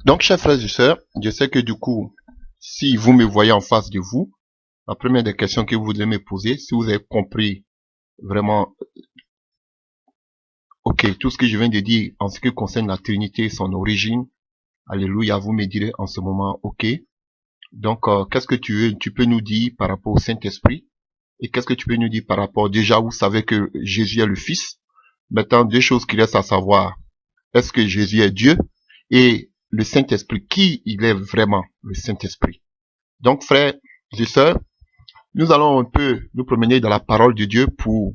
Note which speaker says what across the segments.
Speaker 1: Donc, chers frères et sœurs, je sais que du coup, si vous me voyez en face de vous, la première des questions que vous voudrez me poser, si vous avez compris vraiment, ok, tout ce que je viens de dire en ce qui concerne la Trinité, son origine, alléluia, vous me direz en ce moment, ok. Donc, qu'est-ce que tu peux nous dire par rapport au Saint-Esprit? Et qu'est-ce que tu peux nous dire par rapport, déjà, vous savez que Jésus est le Fils. Maintenant, deux choses qui restent à savoir. Est-ce que Jésus est Dieu? Et le Saint-Esprit, qui il est vraiment, le Saint-Esprit? Donc, frères et sœurs, nous allons un peu nous promener dans la parole de Dieu pour,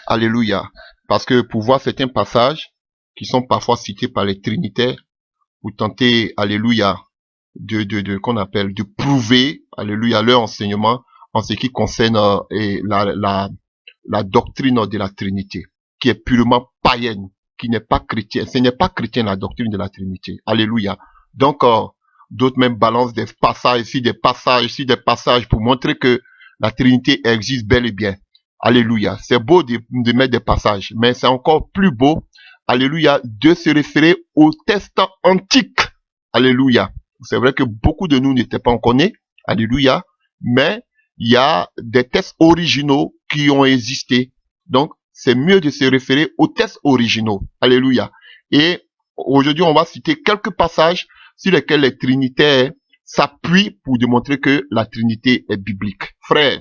Speaker 1: alléluia, parce que pour voir certains passages qui sont parfois cités par les trinitaires, pour tenter, alléluia, qu'on appelle, de prouver, alléluia, leur enseignement en ce qui concerne la doctrine de la Trinité, qui est purement païenne, qui n'est pas chrétienne. Ce n'est pas chrétien la doctrine de la Trinité. Alléluia. Donc, d'autres même balancent des passages ici, des passages pour montrer que la Trinité existe bel et bien. Alléluia. C'est beau de mettre des passages, mais c'est encore plus beau, alléluia, de se référer au texte antique. Alléluia. C'est vrai que beaucoup de nous n'étaient pas encore nés. Alléluia. Mais il y a des textes originaux qui ont existé. Donc, c'est mieux de se référer aux textes originaux. Alléluia. Et aujourd'hui, on va citer quelques passages sur lesquels les trinitaires s'appuient pour démontrer que la Trinité est biblique. Frère,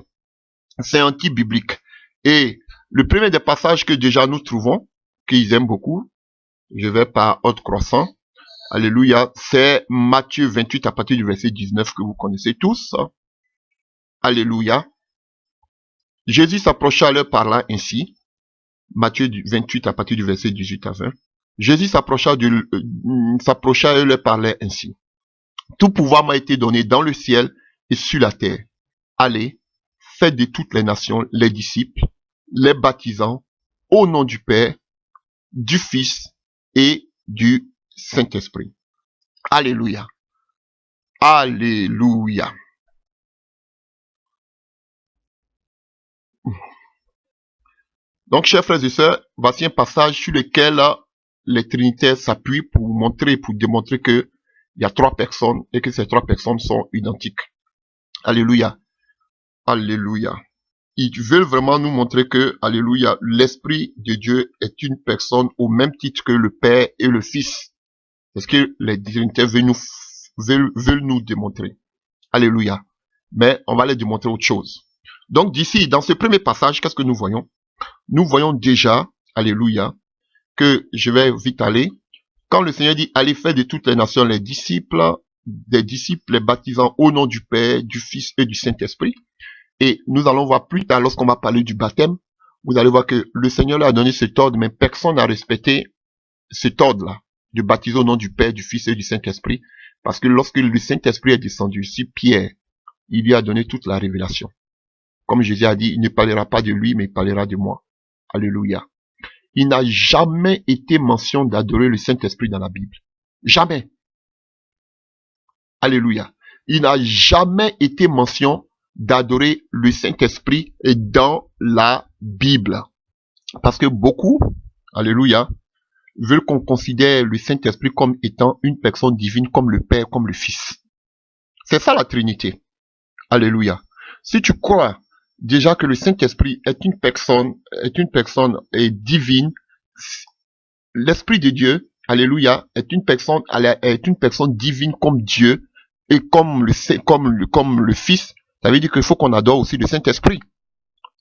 Speaker 1: c'est anti-biblique. Et le premier des passages que déjà nous trouvons, qu'ils aiment beaucoup, je vais par ordre croissant, alléluia, c'est Matthieu 28 à partir du verset 19 que vous connaissez tous. Alléluia. Jésus s'approcha à leur parlant ainsi. Matthieu 28 à partir du verset 18 à 20. Jésus s'approcha et leur parlait ainsi. Tout pouvoir m'a été donné dans le ciel et sur la terre. Allez, faites de toutes les nations les disciples, les baptisant au nom du Père, du Fils et du Saint-Esprit. Alléluia. Alléluia. Donc, chers frères et sœurs, voici un passage sur lequel les trinitaires s'appuient pour démontrer que il y a trois personnes et que ces trois personnes sont identiques. Alléluia. Alléluia. Ils veulent vraiment nous montrer que, alléluia, l'Esprit de Dieu est une personne au même titre que le Père et le Fils. C'est ce que les trinitaires veulent nous démontrer. Alléluia. Mais on va les démontrer autre chose. Donc d'ici, dans ce premier passage, qu'est-ce que nous voyons? Nous voyons déjà, alléluia, que je vais vite aller. Quand le Seigneur dit, allez faire de toutes les nations les disciples, les baptisant au nom du Père, du Fils et du Saint-Esprit. Et nous allons voir plus tard, lorsqu'on va parler du baptême, vous allez voir que le Seigneur leur a donné cet ordre, mais personne n'a respecté cet ordre-là, de baptiser au nom du Père, du Fils et du Saint-Esprit. Parce que lorsque le Saint-Esprit est descendu sur Pierre, il lui a donné toute la révélation. Comme Jésus a dit, il ne parlera pas de lui, mais il parlera de moi. Alléluia. Il n'a jamais été mention d'adorer le Saint-Esprit dans la Bible. Jamais. Alléluia. Il n'a jamais été mention d'adorer le Saint-Esprit dans la Bible. Parce que beaucoup, alléluia, veulent qu'on considère le Saint-Esprit comme étant une personne divine, comme le Père, comme le Fils. C'est ça la Trinité. Alléluia. Si tu crois déjà que le Saint-Esprit est une personne divine, l'Esprit de Dieu, alléluia, est une personne divine comme Dieu et comme le Fils. Ça veut dire qu'il faut qu'on adore aussi le Saint-Esprit.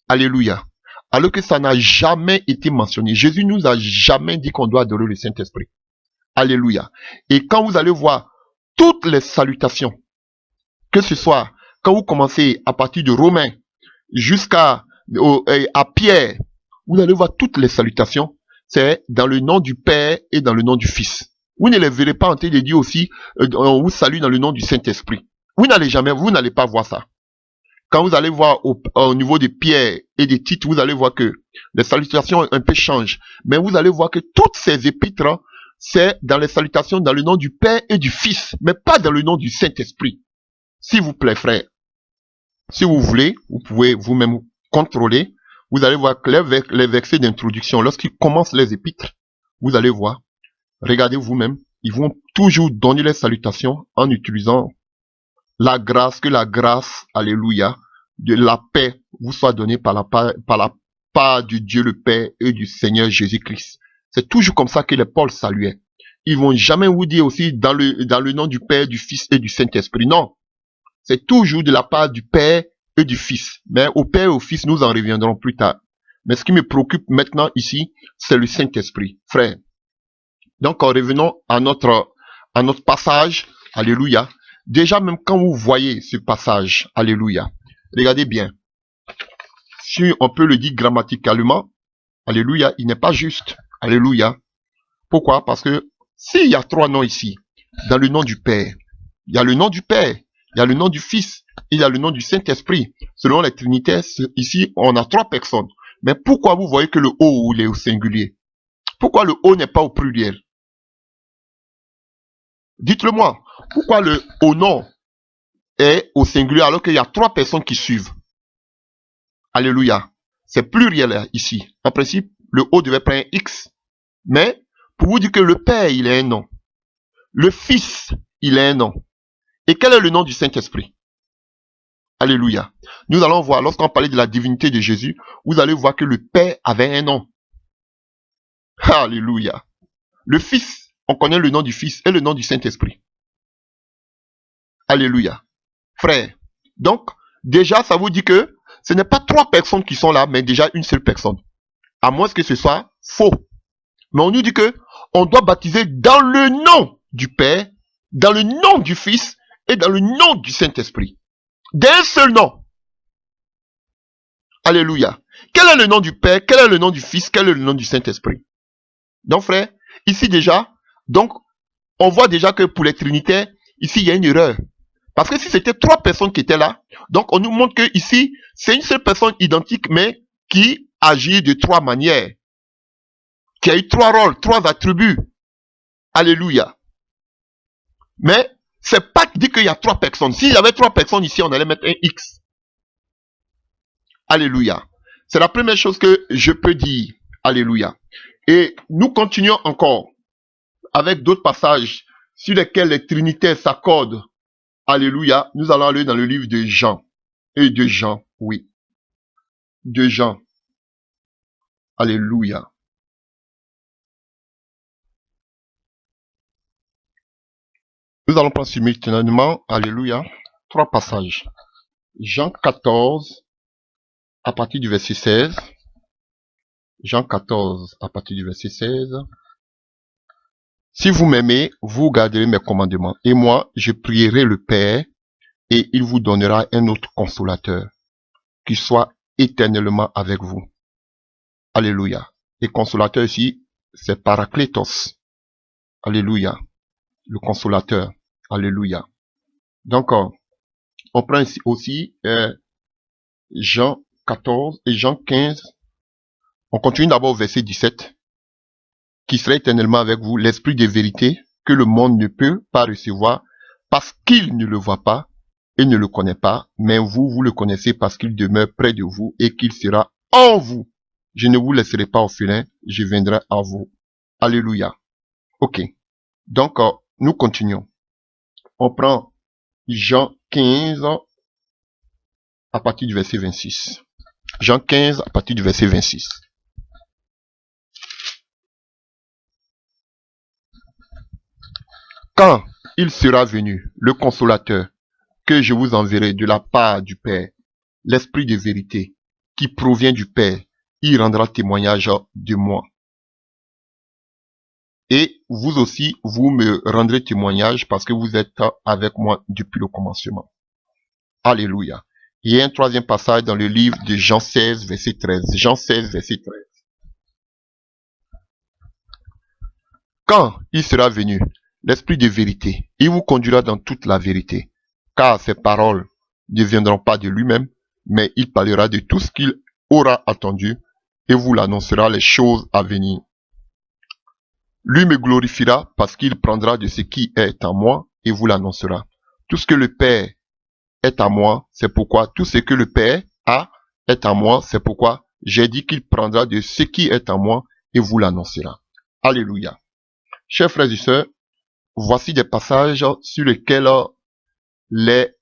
Speaker 1: Alléluia. Alors que ça n'a jamais été mentionné. Jésus nous a jamais dit qu'on doit adorer le Saint-Esprit. Alléluia. Et quand vous allez voir toutes les salutations, que ce soit quand vous commencez à partir de Romains jusqu'à Pierre, vous allez voir toutes les salutations, c'est dans le nom du Père et dans le nom du Fils. Vous ne les verrez pas en train de dire aussi, on vous salue dans le nom du Saint-Esprit. Vous n'allez pas voir ça. Quand vous allez voir au niveau de Pierre et des titres, vous allez voir que les salutations un peu changent. Mais vous allez voir que toutes ces épîtres, c'est dans les salutations dans le nom du Père et du Fils, mais pas dans le nom du Saint-Esprit. S'il vous plaît, frère, si vous voulez, vous pouvez vous-même contrôler. Vous allez voir que les versets d'introduction, lorsqu'ils commencent les épîtres, vous allez voir, regardez vous-même, ils vont toujours donner les salutations en utilisant la grâce, que la grâce, alléluia, de la paix vous soit donnée par la part du Dieu le Père et du Seigneur Jésus-Christ. C'est toujours comme ça que les Paul saluaient. Ils vont jamais vous dire aussi dans le nom du Père, du Fils et du Saint-Esprit. Non. C'est toujours de la part du Père et du Fils. Mais au Père et au Fils, nous en reviendrons plus tard. Mais ce qui me préoccupe maintenant ici, c'est le Saint-Esprit, frère. Donc, revenons à notre passage. Alléluia. Déjà, même quand vous voyez ce passage, alléluia, regardez bien. Si on peut le dire grammaticalement, alléluia, il n'est pas juste. Alléluia. Pourquoi? Parce que s'il y a 3 noms ici, dans le nom du Père, il y a le nom du Père, il y a le nom du Fils, et il y a le nom du Saint-Esprit. Selon les Trinitaires, ici, on a 3 personnes. Mais pourquoi vous voyez que le O, il est au singulier? Pourquoi le O n'est pas au pluriel? Dites-le moi. Pourquoi le O nom est au singulier alors qu'il y a 3 personnes qui suivent? Alléluia. C'est pluriel ici. En principe, le O devait prendre un X. Mais, pour vous dire que le Père, il est un nom. Le Fils, il est un nom. Et quel est le nom du Saint-Esprit? Alléluia. Nous allons voir, lorsqu'on parlait de la divinité de Jésus, vous allez voir que le Père avait un nom. Alléluia. Le Fils, on connaît le nom du Fils et le nom du Saint-Esprit. Alléluia. Frère. Donc, déjà, ça vous dit que ce n'est pas 3 personnes qui sont là, mais déjà une seule personne. À moins que ce soit faux. Mais on nous dit que on doit baptiser dans le nom du Père, dans le nom du Fils et dans le nom du Saint-Esprit. D'un seul nom. Alléluia. Quel est le nom du Père? Quel est le nom du Fils? Quel est le nom du Saint-Esprit? Donc, frère, ici déjà, donc, on voit déjà que pour les Trinitaires, ici, il y a une erreur. Parce que si c'était 3 personnes qui étaient là, donc on nous montre que ici, c'est une seule personne identique, mais qui agit de 3 manières. Qui a eu 3 rôles, 3 attributs. Alléluia. Mais, c'est pas dit qu'il y a 3 personnes. S'il y avait 3 personnes ici, on allait mettre un X. Alléluia. C'est la première chose que je peux dire. Alléluia. Et nous continuons encore avec d'autres passages sur lesquels les Trinitaires s'accordent. Alléluia. Nous allons aller dans le livre de Jean. Et de Jean, oui. De Jean. Alléluia. Nous allons prendre simultanément, alléluia, 3 passages. Jean 14, à partir du verset 16. Jean 14, à partir du verset 16. Si vous m'aimez, vous garderez mes commandements. Et moi, je prierai le Père, et il vous donnera un autre consolateur, qui soit éternellement avec vous. Alléluia. Et consolateur ici, c'est Parakletos. Alléluia. Le consolateur. Alléluia. Donc, on prend ici aussi Jean 14 et Jean 15. On continue d'abord au verset 17. Qui sera éternellement avec vous, l'esprit de vérité que le monde ne peut pas recevoir parce qu'il ne le voit pas et ne le connaît pas, mais vous, vous le connaissez parce qu'il demeure près de vous et qu'il sera en vous. Je ne vous laisserai pas orphelin, je viendrai à vous. Alléluia. Ok. Donc, nous continuons. On prend Jean 15 à partir du verset 26. Jean 15 à partir du verset 26. Quand il sera venu, le consolateur, que je vous enverrai de la part du Père, l'esprit de vérité, qui provient du Père, il rendra témoignage de moi. Et vous aussi, vous me rendrez témoignage parce que vous êtes avec moi depuis le commencement. Alléluia. Il y a un 3e passage dans le livre de Jean 16, verset 13. Jean 16, verset 13. Quand il sera venu, l'esprit de vérité, il vous conduira dans toute la vérité, car ses paroles ne viendront pas de lui-même, mais il parlera de tout ce qu'il aura entendu et vous l'annoncera les choses à venir. Lui me glorifiera parce qu'il prendra de ce qui est en moi et vous l'annoncera. Tout ce que le Père est à moi, c'est pourquoi tout ce que le Père a est à moi, c'est pourquoi j'ai dit qu'il prendra de ce qui est en moi et vous l'annoncera. Alléluia. Chers frères et sœurs, voici des passages sur lesquels les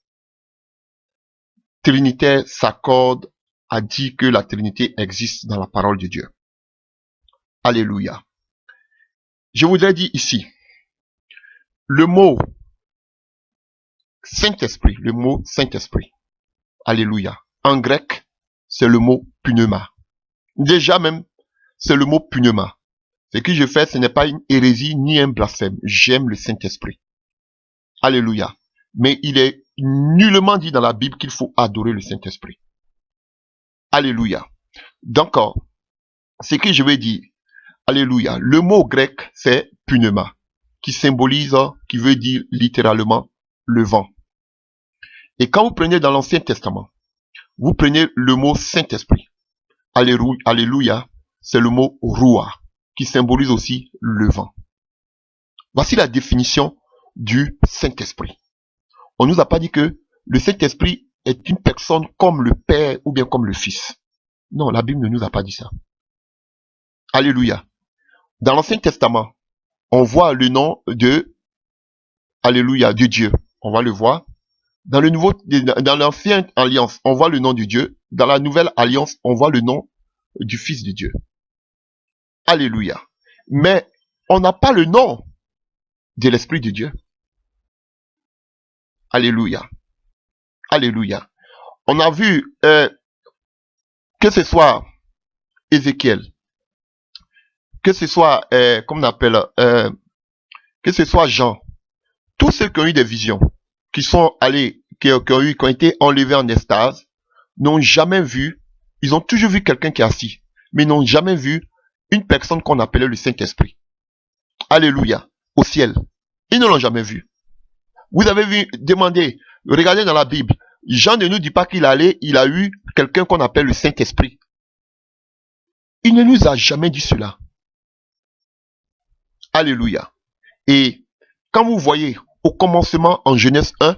Speaker 1: trinitaires s'accordent à dire que la Trinité existe dans la parole de Dieu. Alléluia. Je voudrais dire ici, le mot Saint-Esprit, alléluia, en grec, c'est le mot pneuma. Déjà même, c'est le mot pneuma. Ce que je fais, ce n'est pas une hérésie ni un blasphème. J'aime le Saint-Esprit. Alléluia. Mais il est nullement dit dans la Bible qu'il faut adorer le Saint-Esprit. Alléluia. Donc, ce que je veux dire, alléluia, le mot grec, c'est pneuma, qui symbolise, qui veut dire littéralement le vent. Et quand vous prenez dans l'Ancien Testament, vous prenez le mot Saint-Esprit. Alléluia, c'est le mot Roua, qui symbolise aussi le vent. Voici la définition du Saint-Esprit. On nous a pas dit que le Saint-Esprit est une personne comme le Père ou bien comme le Fils. Non, la Bible ne nous a pas dit ça. Alléluia. Dans l'Ancien Testament, on voit le nom de, alléluia, de Dieu. On va le voir. Dans l'Ancienne Alliance, on voit le nom de Dieu. Dans la Nouvelle Alliance, on voit le nom du Fils de Dieu. Alléluia. Mais on n'a pas le nom de l'Esprit de Dieu. Alléluia. Alléluia. On a vu que ce soit Ézéchiel, que ce soit, comment on appelle, que ce soit Jean, tous ceux qui ont eu des visions, qui sont allés, qui ont été enlevés en extase, n'ont jamais vu, ils ont toujours vu quelqu'un qui est assis, mais n'ont jamais vu une personne qu'on appelait le Saint-Esprit. Alléluia. Au ciel. Ils ne l'ont jamais vu. Vous avez vu, demandez, regardez dans la Bible. Jean ne nous dit pas qu'il a eu quelqu'un qu'on appelle le Saint-Esprit. Il ne nous a jamais dit cela. Alléluia. Et quand vous voyez au commencement en Genèse 1,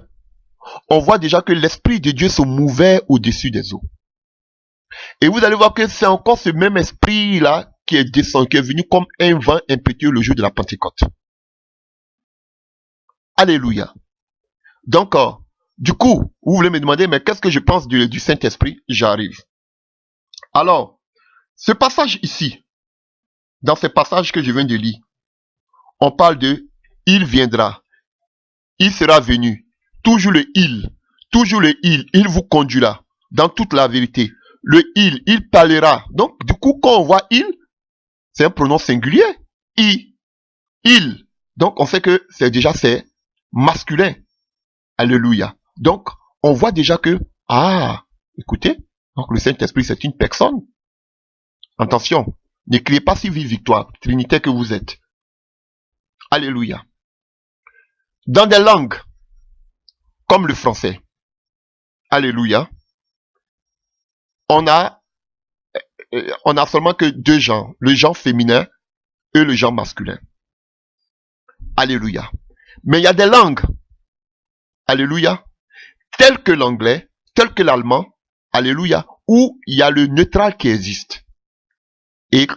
Speaker 1: on voit déjà que l'Esprit de Dieu se mouvait au-dessus des eaux. Et vous allez voir que c'est encore ce même esprit-là qui est descendu, qui est venu comme un vent impétueux le jour de la Pentecôte. Alléluia. Donc, du coup, vous voulez me demander, mais qu'est-ce que je pense du Saint-Esprit? J'arrive. Alors, ce passage ici, dans ce passage que je viens de lire, on parle de « il viendra »,« il sera venu », toujours le « il », il vous conduira dans toute la vérité. Le « il parlera ». Donc, du coup, quand on voit « il », c'est un pronom singulier. « il ». Donc, on sait que c'est masculin. Alléluia. Donc, on voit déjà que, écoutez, donc le Saint-Esprit, c'est une personne. Attention, ne criez pas si vive victoire, Trinité que vous êtes. Alléluia. Dans des langues, comme le français, alléluia, on a seulement que deux genres, le genre féminin et le genre masculin. Alléluia. Mais il y a des langues, alléluia, telles que l'anglais, telles que l'allemand, alléluia, où il y a le neutral qui existe. Et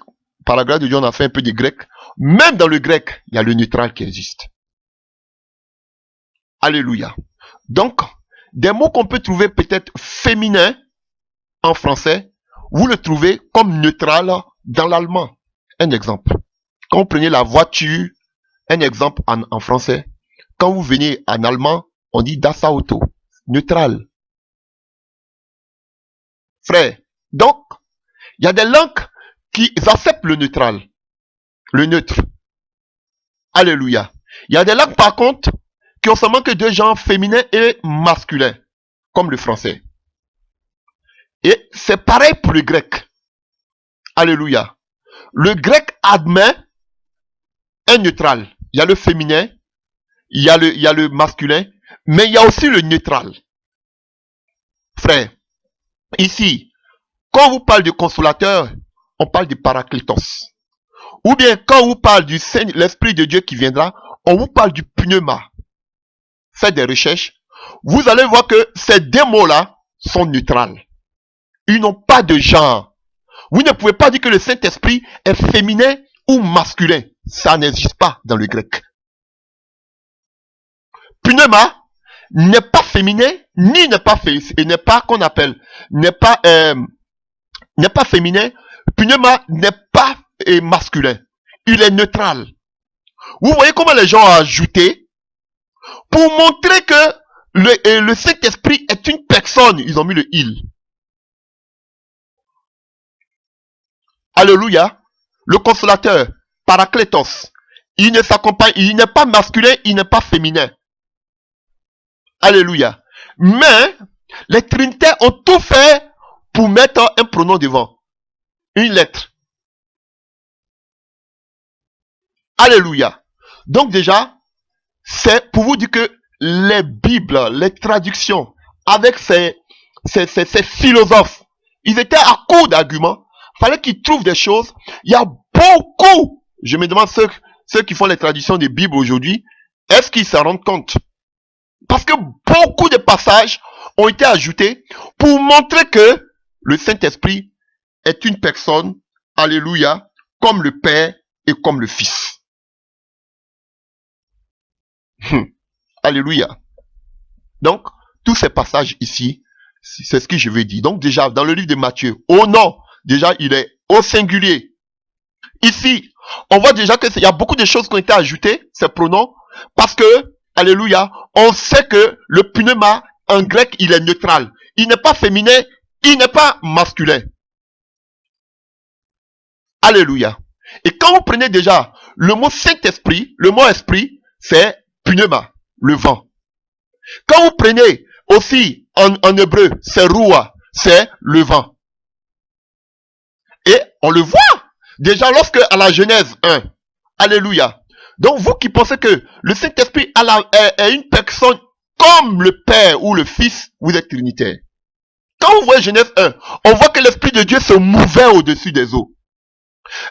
Speaker 1: par la grâce de Dieu, on a fait un peu de grec. Même dans le grec, il y a le neutral qui existe. Alléluia. Donc, des mots qu'on peut trouver peut-être féminins en français, vous le trouvez comme neutral dans l'allemand. Un exemple. Quand vous prenez la voiture, un exemple en français. Quand vous venez en allemand, on dit das Auto. Neutral. Frère. Donc, il y a des langues qui acceptent le neutral. Le neutre. Alléluia. Il y a des langues par contre qui ont seulement que deux genres féminins et masculins. Comme le français. Et c'est pareil pour le grec. Alléluia. Le grec admet un neutral. Il y a le féminin, il y a le masculin, mais il y a aussi le neutral. Frère, ici, quand on vous parle de consolateur, on parle de parakletos. Ou bien quand on vous parle du Seigneur, l'Esprit de Dieu qui viendra, on vous parle du pneuma. Faites des recherches. Vous allez voir que ces deux mots-là sont neutrales. Ils n'ont pas de genre. Vous ne pouvez pas dire que le Saint-Esprit est féminin ou masculin. Ça n'existe pas dans le grec. Pneuma n'est pas féminin, ni n'est pas et n'est pas qu'on appelle, n'est pas féminin. Pneuma n'est pas masculin. Il est neutral. Vous voyez comment les gens ont ajouté pour montrer que le Saint-Esprit est une personne. Ils ont mis le il. Alléluia. Le consolateur, Paraclétos. Il ne s'accompagne, il n'est pas masculin, il n'est pas féminin. Alléluia. Mais les trinitaires ont tout fait pour mettre un pronom devant. Une lettre. Alléluia. Donc déjà, c'est pour vous dire que les Bibles, les traductions, avec ces philosophes, ils étaient à court d'arguments. Fallait qu'ils trouvent des choses. Il y a beaucoup. Je me demande ceux qui font les traductions des Bibles aujourd'hui, est-ce qu'ils s'en rendent compte? Parce que beaucoup de passages ont été ajoutés pour montrer que le Saint-Esprit est une personne, alléluia, comme le Père et comme le Fils. Alléluia. Donc, tous ces passages ici, c'est ce que je veux dire. Donc déjà, dans le livre de Matthieu, au nom, déjà, il est au singulier. Ici, on voit déjà qu'il y a beaucoup de choses qui ont été ajoutées, ces pronoms, parce que, alléluia, on sait que le pneuma, en grec, il est neutral. Il n'est pas féminin, il n'est pas masculin. Alléluia. Et quand vous prenez déjà le mot Saint-Esprit, le mot esprit, c'est pneuma, le vent. Quand vous prenez aussi en hébreu, c'est roua, c'est le vent. Et on le voit déjà lorsque à la Genèse 1, alléluia. Donc vous qui pensez que le Saint-Esprit est une personne comme le Père ou le Fils, vous êtes trinitaire. Quand vous voyez Genèse 1, on voit que l'Esprit de Dieu se mouvait au-dessus des eaux.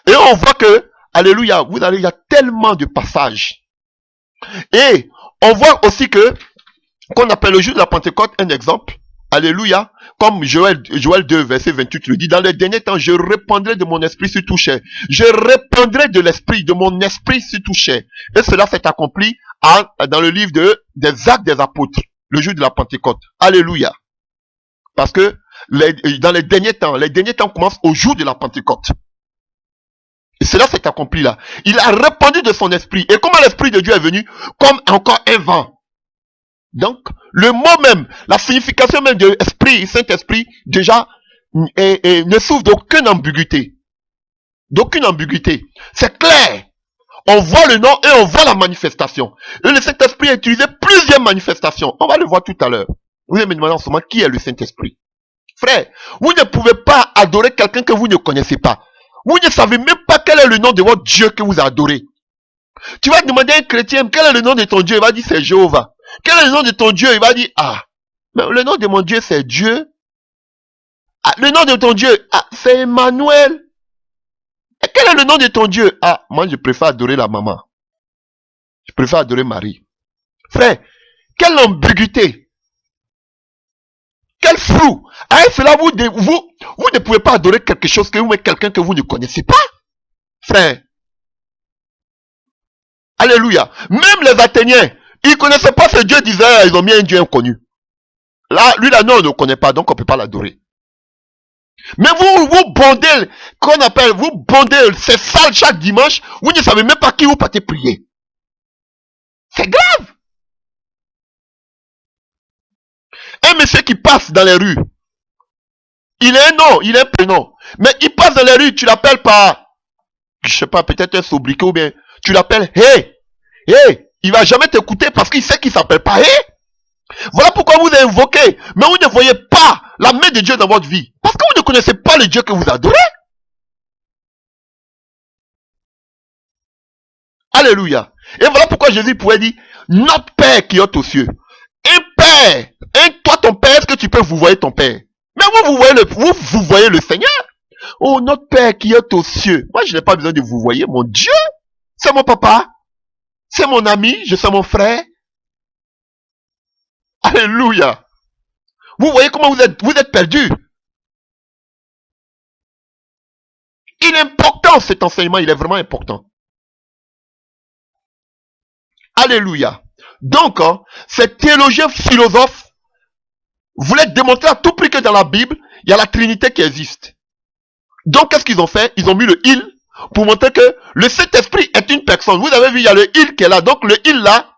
Speaker 1: Et on voit que, alléluia, il y a tellement de passages. Et on voit aussi que, qu'on appelle le jour de la Pentecôte un exemple, alléluia, comme Joël 2, verset 28 le dit, dans les derniers temps, je répandrai de mon esprit sur tout chair. Je répandrai de mon esprit sur tout chair. Et cela s'est accompli dans le livre des Actes des Apôtres, le jour de la Pentecôte. Alléluia. Parce que dans les derniers temps commencent au jour de la Pentecôte. Et cela s'est accompli là. Il a répandu de son esprit. Et comment l'esprit de Dieu est venu? Comme encore un vent. Donc, le mot même, la signification même de esprit, Saint-Esprit, déjà, ne souffre d'aucune ambiguïté. D'aucune ambiguïté. C'est clair. On voit le nom et on voit la manifestation. Et le Saint-Esprit a utilisé plusieurs manifestations. On va le voir tout à l'heure. Vous allez me demander en ce moment qui est le Saint-Esprit. Frère, vous ne pouvez pas adorer quelqu'un que vous ne connaissez pas. Vous ne savez même pas quel est le nom de votre Dieu que vous adorez. Tu vas demander à un chrétien, quel est le nom de ton Dieu? Il va dire c'est Jéhovah. Quel est le nom de ton Dieu? Il va dire, ah, mais le nom de mon Dieu c'est Dieu. Ah, le nom de ton Dieu, ah, c'est Emmanuel. Et quel est le nom de ton Dieu? Ah, moi je préfère adorer la maman. Je préfère adorer Marie. Frère, quelle ambiguïté. Quel flou. Avec cela, vous ne pouvez pas adorer quelque chose que vous, mais quelqu'un que vous ne connaissez pas. Frère. Alléluia. Même les Athéniens, ils ne connaissaient pas ce Dieu d'Israël, ils ont mis un Dieu inconnu. Là, lui là, non, on ne connaît pas, donc on ne peut pas l'adorer. Mais vous bondez, qu'on appelle, vous bondez, c'est sale chaque dimanche, vous ne savez même pas qui vous partez prier. C'est grave. Un monsieur qui passe dans les rues, il est un nom, il est un prénom, mais il passe dans les rues, tu l'appelles par, je sais pas, peut-être un sobriquet ou bien, tu l'appelles, hey, il va jamais t'écouter parce qu'il sait qu'il s'appelle pas hey. Voilà pourquoi vous invoquez, mais vous ne voyez pas la main de Dieu dans votre vie. Parce que vous ne connaissez pas le Dieu que vous adorez. Alléluia. Et voilà pourquoi Jésus pouvait dire, notre Père qui est aux cieux. Un Père, toi ton Père, est-ce que tu peux vous voir ton Père? Mais vous voyez le Seigneur. Oh, notre Père qui est aux cieux. Moi, je n'ai pas besoin de vous voir, mon Dieu. C'est mon papa. C'est mon ami, je suis mon frère. Alléluia. Vous voyez comment vous êtes perdus. Il est important cet enseignement, il est vraiment important. Alléluia. Donc, ces théologiens philosophes voulaient démontrer à tout prix que dans la Bible, il y a la Trinité qui existe. Donc, qu'est-ce qu'ils ont fait? Ils ont mis le il pour montrer que le Saint-Esprit est une personne. Vous avez vu, il y a le il qui est là. Donc, le il là,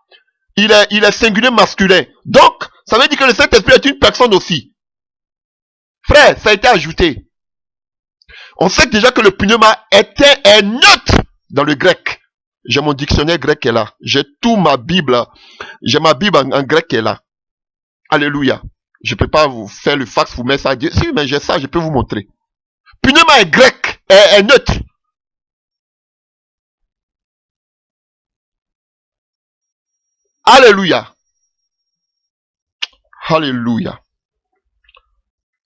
Speaker 1: il est singulier masculin. Donc, ça veut dire que le Saint-Esprit est une personne aussi. Frère, ça a été ajouté. On sait déjà que le pneuma est neutre dans le grec. J'ai mon dictionnaire grec qui est là. J'ai tout ma Bible. J'ai ma Bible en grec qui est là. Alléluia. Je peux pas vous faire le fax, vous mettre ça. Si, mais j'ai ça, je peux vous montrer. Pneuma est grec, est neutre. Alléluia. Alléluia.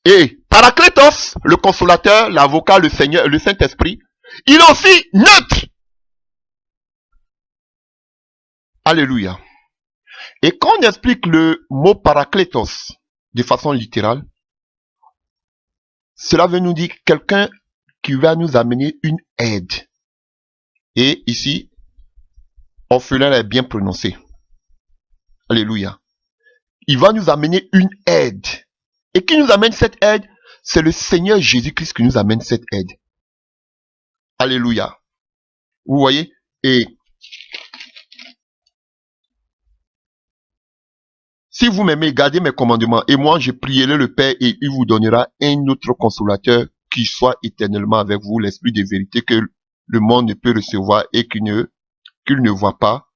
Speaker 1: Et Paraclétos, le consolateur, l'avocat, le Seigneur, le Saint-Esprit, il est aussi neutre. Alléluia. Et quand on explique le mot Paraclétos de façon littérale, cela veut nous dire quelqu'un qui va nous amener une aide. Et ici, orphelin est bien prononcé. Alléluia. Il va nous amener une aide. Et qui nous amène cette aide? C'est le Seigneur Jésus-Christ qui nous amène cette aide. Alléluia. Vous voyez? Et si vous m'aimez, gardez mes commandements. Et moi, je prierai le Père et il vous donnera un autre consolateur qui soit éternellement avec vous, l'Esprit de vérité que le monde ne peut recevoir et qu'il ne voit pas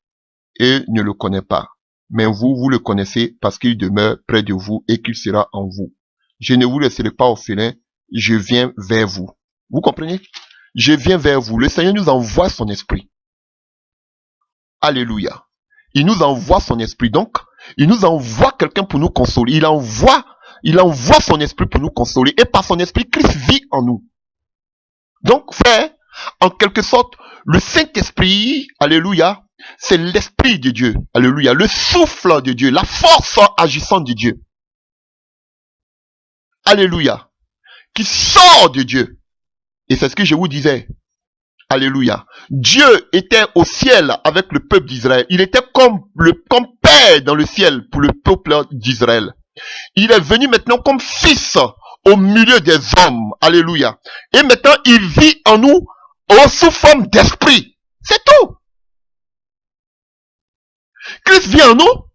Speaker 1: et ne le connaît pas. Mais vous le connaissez parce qu'il demeure près de vous et qu'il sera en vous. Je ne vous laisserai pas orphelin, je viens vers vous. Vous comprenez? Je viens vers vous. Le Seigneur nous envoie son esprit. Alléluia. Il nous envoie son esprit. Donc, il nous envoie quelqu'un pour nous consoler. Il envoie son esprit pour nous consoler. Et par son esprit, Christ vit en nous. Donc, frère, en quelque sorte, le Saint-Esprit, alléluia, c'est l'Esprit de Dieu. Alléluia. Le souffle de Dieu. La force agissante de Dieu. Alléluia. Qui sort de Dieu. Et c'est ce que je vous disais. Alléluia. Dieu était au ciel avec le peuple d'Israël. Il était comme Père dans le ciel pour le peuple d'Israël. Il est venu maintenant comme Fils au milieu des hommes. Alléluia. Et maintenant, il vit en nous sous forme d'esprit. C'est tout. Christ vit en nous.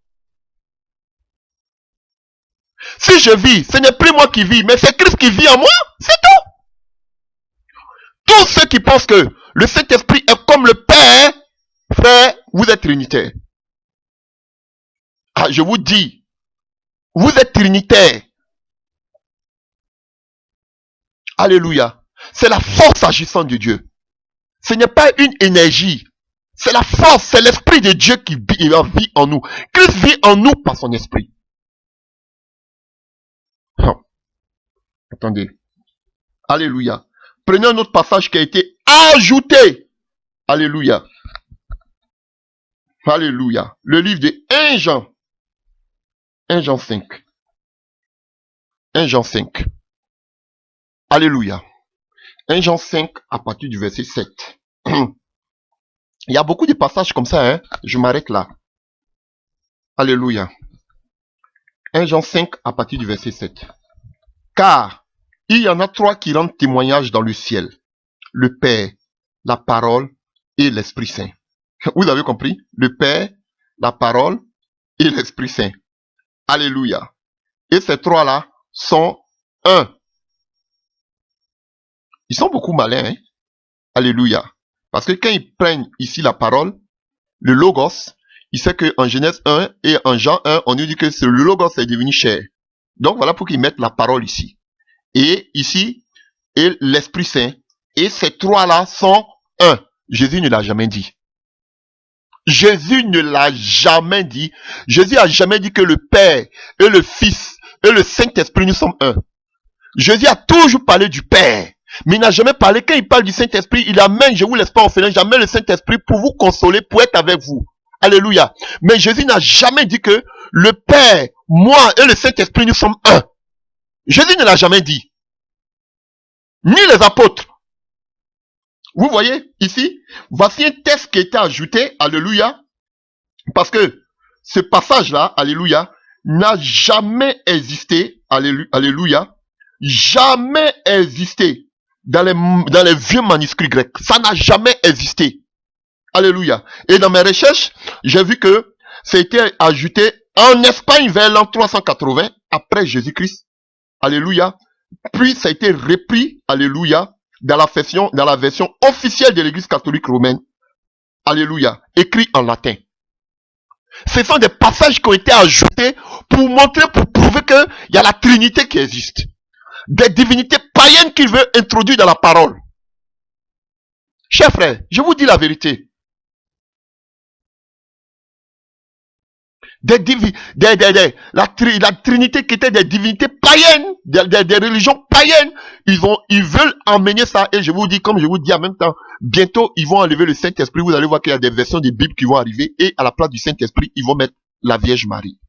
Speaker 1: Si je vis, ce n'est plus moi qui vis, mais c'est Christ qui vit en moi. C'est tout. Tous ceux qui pensent que le Saint-Esprit est comme le Père, frère, vous êtes trinitaire. Ah, je vous dis, vous êtes trinitaire. Alléluia. C'est la force agissante de Dieu. Ce n'est pas une énergie. C'est la force, c'est l'Esprit de Dieu qui vit en nous. Christ vit en nous par son Esprit. Oh. Attendez. Alléluia. Prenez un autre passage qui a été ajouté. Alléluia. Alléluia. Le livre de 1 Jean. 1 Jean 5. 1 Jean 5. Alléluia. 1 Jean 5 à partir du verset 7. Il y a beaucoup de passages comme ça, hein. Je m'arrête là. Alléluia. 1 Jean 5 à partir du verset 7. Car il y en a trois qui rendent témoignage dans le ciel. Le Père, la parole et l'Esprit Saint. Vous avez compris? Le Père, la parole et l'Esprit Saint. Alléluia. Et ces trois-là sont un. Ils sont beaucoup malins, hein? Alléluia. Parce que quand ils prennent ici la parole, le Logos, il sait qu'en Genèse 1 et en Jean 1, on nous dit que le Logos est devenu chair. Donc voilà pour qu'ils mettent la parole ici. Et ici, et l'Esprit Saint. Et ces trois-là sont un. Jésus ne l'a jamais dit. Jésus ne l'a jamais dit. Jésus a jamais dit que le Père et le Fils et le Saint-Esprit, nous sommes un. Jésus a toujours parlé du Père. Mais il n'a jamais parlé, quand il parle du Saint-Esprit, il amène, je vous laisse pas orphelin, j'amène le Saint-Esprit pour vous consoler, pour être avec vous. Alléluia. Mais Jésus n'a jamais dit que le Père, moi et le Saint-Esprit, nous sommes un. Jésus ne l'a jamais dit. Ni les apôtres. Vous voyez, ici, voici un texte qui a été ajouté, alléluia, parce que ce passage-là, alléluia, n'a jamais existé, alléluia, jamais existé dans les vieux manuscrits grecs. Ça n'a jamais existé. Alléluia. Et dans mes recherches, j'ai vu que ça a été ajouté en Espagne vers l'an 380 après Jésus-Christ. Alléluia. Puis ça a été repris, alléluia, dans la version officielle de l'Église catholique romaine. Alléluia. Écrit en latin. Ce sont des passages qui ont été ajoutés pour montrer, pour prouver qu'il y a la Trinité qui existe. Des divinités païennes qu'il veut introduire dans la parole. Chers frères, je vous dis la vérité. La Trinité qui était des divinités païennes, des religions païennes, ils veulent emmener ça, et je vous dis, comme je vous dis en même temps, bientôt ils vont enlever le Saint-Esprit. Vous allez voir qu'il y a des versions des Bibles qui vont arriver, et à la place du Saint-Esprit, ils vont mettre la Vierge Marie.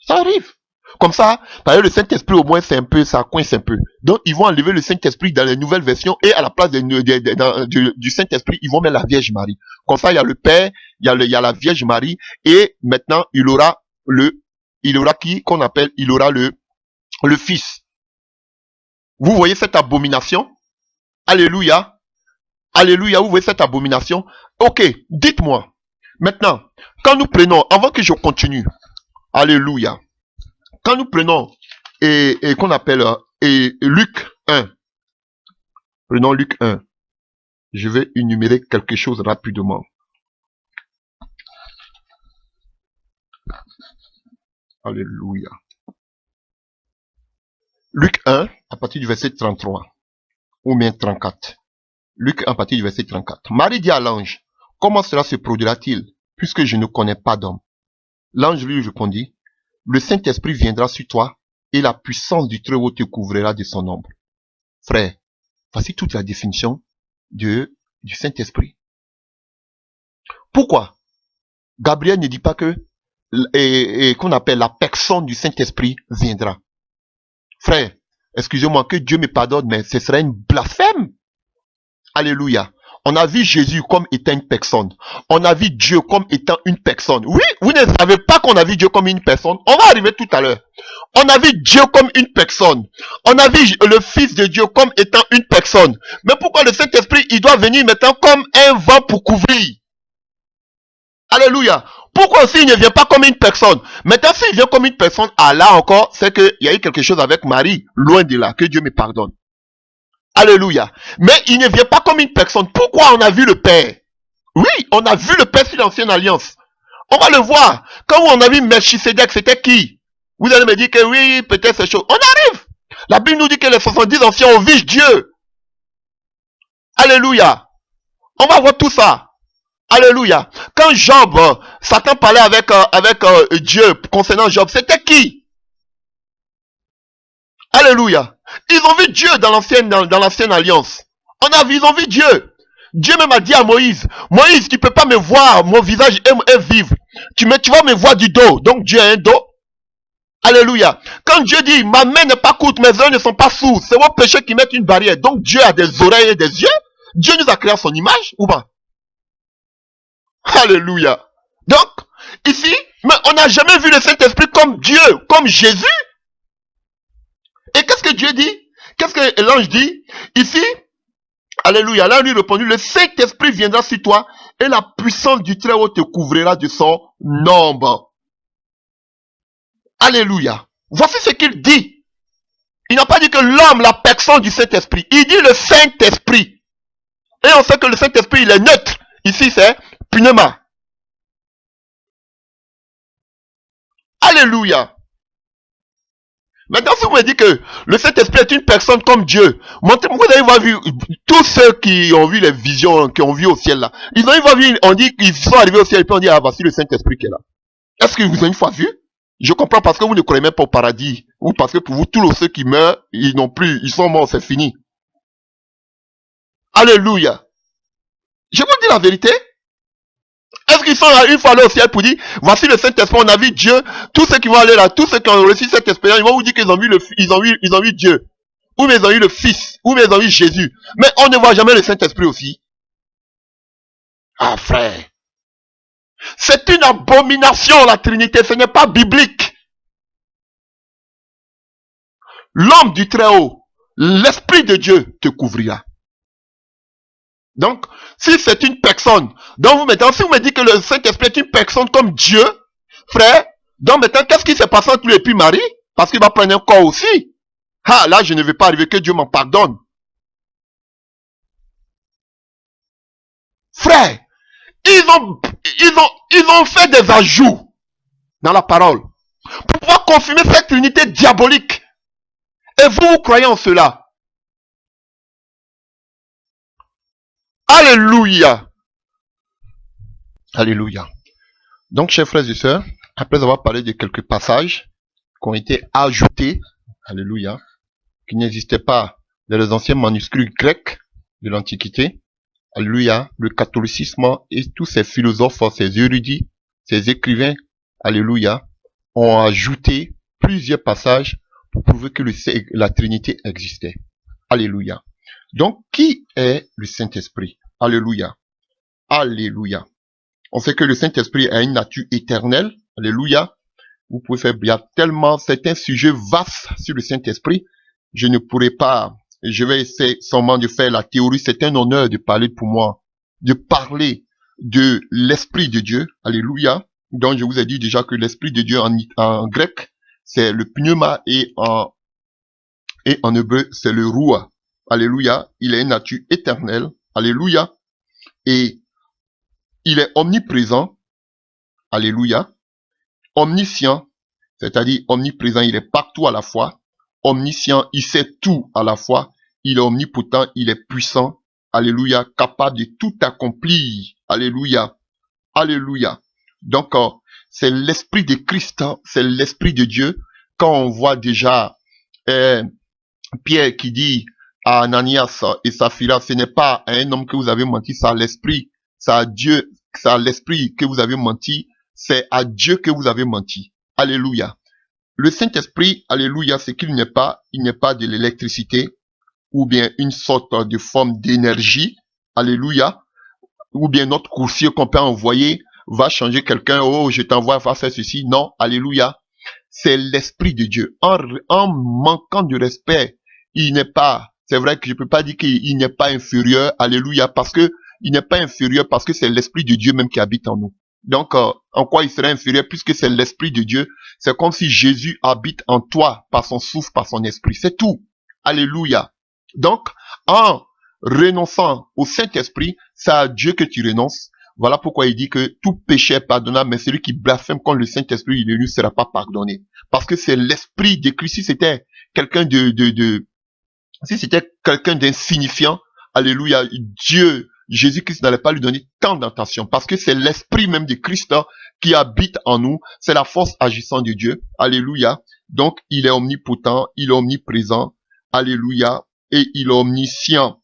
Speaker 1: Ça arrive. Comme ça, par exemple, le Saint-Esprit au moins c'est un peu, ça coince un peu. Donc ils vont enlever le Saint-Esprit dans les nouvelles versions, et à la place du Saint-Esprit, ils vont mettre la Vierge Marie. Comme ça, il y a le Père, il y a la Vierge Marie, et maintenant il aura qui qu'on appelle, il aura le Fils. Vous voyez cette abomination? Alléluia. Alléluia, vous voyez cette abomination? Ok, dites-moi. Maintenant, quand nous prenons, avant que je continue, alléluia. Quand nous prenons et qu'on appelle Luc 1, prenons Luc 1, je vais énumérer quelque chose rapidement. Alléluia. Luc 1, à partir du verset 33, ou bien 34. Luc 1, à partir du verset 34. Marie dit à l'ange, comment cela se produira-t-il, puisque je ne connais pas d'homme? L'ange lui répondit, le Saint-Esprit viendra sur toi, et la puissance du Très-Haut te couvrira de son ombre. Frère, voici toute la définition du Saint-Esprit. Pourquoi Gabriel ne dit pas que qu'on appelle la personne du Saint-Esprit viendra? Frère, excusez-moi, que Dieu me pardonne, mais ce serait une blasphème. Alléluia. On a vu Jésus comme étant une personne. On a vu Dieu comme étant une personne. Oui, vous ne savez pas qu'on a vu Dieu comme une personne. On va arriver tout à l'heure. On a vu Dieu comme une personne. On a vu le Fils de Dieu comme étant une personne. Mais pourquoi le Saint-Esprit, il doit venir maintenant comme un vent pour couvrir? Alléluia. Pourquoi aussi il ne vient pas comme une personne? Maintenant, s'il vient comme une personne, ah là encore, c'est qu'il y a eu quelque chose avec Marie. Loin de là, que Dieu me pardonne. Alléluia. Mais il ne vient pas comme une personne. Pourquoi on a vu le Père? Oui, on a vu le Père sur l'ancienne alliance. On va le voir. Quand on a vu Melchisedec, c'était qui? Vous allez me dire que oui, peut-être c'est chaud. On arrive. La Bible nous dit que les 70 anciens ont vu Dieu. Alléluia. On va voir tout ça. Alléluia. Quand Job, Satan parlait avec Dieu concernant Job, c'était qui? Alléluia. Ils ont vu Dieu dans l'ancienne alliance. Ils ont vu Dieu. Dieu même a dit à Moïse, Moïse, tu peux pas me voir, mon visage est vivre. Tu vas me voir du dos. Donc Dieu a un dos. Alléluia. Quand Dieu dit, ma main n'est pas courte, mes oreilles ne sont pas sourds, c'est vos péchés qui mettent une barrière. Donc Dieu a des oreilles et des yeux. Dieu nous a créé à son image, ou pas? Alléluia. Donc, ici, mais on n'a jamais vu le Saint-Esprit comme Dieu, comme Jésus. Et qu'est-ce que Dieu dit? Qu'est-ce que l'ange dit? Ici, alléluia, là lui répondit, le Saint-Esprit viendra sur toi et la puissance du Très-Haut te couvrira de son ombre. Alléluia. Voici ce qu'il dit. Il n'a pas dit que l'homme, la personne du Saint-Esprit. Il dit le Saint-Esprit. Et on sait que le Saint-Esprit, il est neutre. Ici, c'est pneuma. Alléluia. Maintenant, si vous me dites que le Saint-Esprit est une personne comme Dieu, montrez-moi, vous avez vu, tous ceux qui ont vu les visions, qui ont vu au ciel là, ils ont vu, on dit qu'ils sont arrivés au ciel et puis on dit, ah, voici le Saint-Esprit qui est là. Est-ce que vous avez une fois vu? Je comprends parce que vous ne croyez même pas au paradis, ou parce que pour vous, tous ceux qui meurent, ils n'ont plus, ils sont morts, c'est fini. Alléluia. Je vous dis la vérité. Est-ce qu'ils sont une fois allés au ciel pour dire, voici le Saint-Esprit, on a vu Dieu, tous ceux qui vont aller là, tous ceux qui ont reçu cette expérience, ils vont vous dire qu'ils ont vu ils ont vu Dieu. Ou mais ils ont eu le Fils, ou mais ils ont eu Jésus. Mais on ne voit jamais le Saint-Esprit aussi. Ah frère. C'est une abomination, la Trinité. Ce n'est pas biblique. L'homme du Très-Haut, l'Esprit de Dieu te couvrira. Donc, si c'est une personne, donc si vous me dites que le Saint-Esprit est une personne comme Dieu, frère, donc maintenant, qu'est-ce qui s'est passé entre lui et puis Marie? Parce qu'il va prendre un corps aussi. Ah, là, je ne vais pas arriver, que Dieu m'en pardonne. Frère, ils ont fait des ajouts dans la parole pour pouvoir confirmer cette trinité diabolique. Et vous croyez en cela? Alléluia. Alléluia. Donc, chers frères et sœurs, après avoir parlé de quelques passages qui ont été ajoutés, alléluia, qui n'existaient pas dans les anciens manuscrits grecs de l'Antiquité, alléluia, le catholicisme et tous ces philosophes, ces érudits, ces écrivains, alléluia, ont ajouté plusieurs passages pour prouver que la Trinité existait. Alléluia. Donc, qui est le Saint-Esprit? Alléluia. Alléluia. On sait que le Saint-Esprit a une nature éternelle. Alléluia. Vous pouvez faire, il y a tellement, c'est un sujet vaste sur le Saint-Esprit. Je ne pourrai pas, je vais essayer seulement de faire la théorie. C'est un honneur de parler pour moi, de parler de l'Esprit de Dieu. Alléluia. Donc, je vous ai dit déjà que l'Esprit de Dieu en grec, c'est le pneuma et en hébreu, c'est le roua. Alléluia. Il est une nature éternelle. Alléluia. Et il est omniprésent. Alléluia. Omniscient, c'est-à-dire omniprésent, il est partout à la fois. Omniscient, il sait tout à la fois. Il est omnipotent, il est puissant. Alléluia. Capable de tout accomplir. Alléluia. Alléluia. Donc, c'est l'Esprit de Christ, c'est l'Esprit de Dieu. Quand on voit déjà Pierre qui dit à Ananias et Saphira, ce n'est pas à un homme que vous avez menti, c'est à l'Esprit, c'est à Dieu, c'est à l'Esprit que vous avez menti, c'est à Dieu que vous avez menti. Alléluia. Le Saint-Esprit, alléluia, c'est qu'il n'est pas de l'électricité ou bien une sorte de forme d'énergie. Alléluia. Ou bien notre coursier qu'on peut envoyer va changer quelqu'un. Oh, je t'envoie, va faire ceci. Non, alléluia. C'est l'Esprit de Dieu. En manquant de respect, il n'est pas, c'est vrai que je peux pas dire qu'il n'est pas inférieur. Alléluia. Parce que il n'est pas inférieur parce que c'est l'Esprit de Dieu même qui habite en nous. Donc, en quoi il serait inférieur puisque c'est l'Esprit de Dieu? C'est comme si Jésus habite en toi par son souffle, par son esprit. C'est tout. Alléluia. Donc, en renonçant au Saint-Esprit, c'est à Dieu que tu renonces. Voilà pourquoi il dit que tout péché est pardonnable, mais celui qui blasphème contre le Saint-Esprit, il ne lui sera pas pardonné. Parce que c'est l'Esprit de Christ. Si c'était quelqu'un si c'était quelqu'un d'insignifiant, alléluia, Dieu, Jésus-Christ n'allait pas lui donner tant d'attention. Parce que c'est l'Esprit même de Christ qui habite en nous. C'est la force agissante de Dieu. Alléluia. Donc, il est omnipotent, il est omniprésent. Alléluia. Et il est omniscient.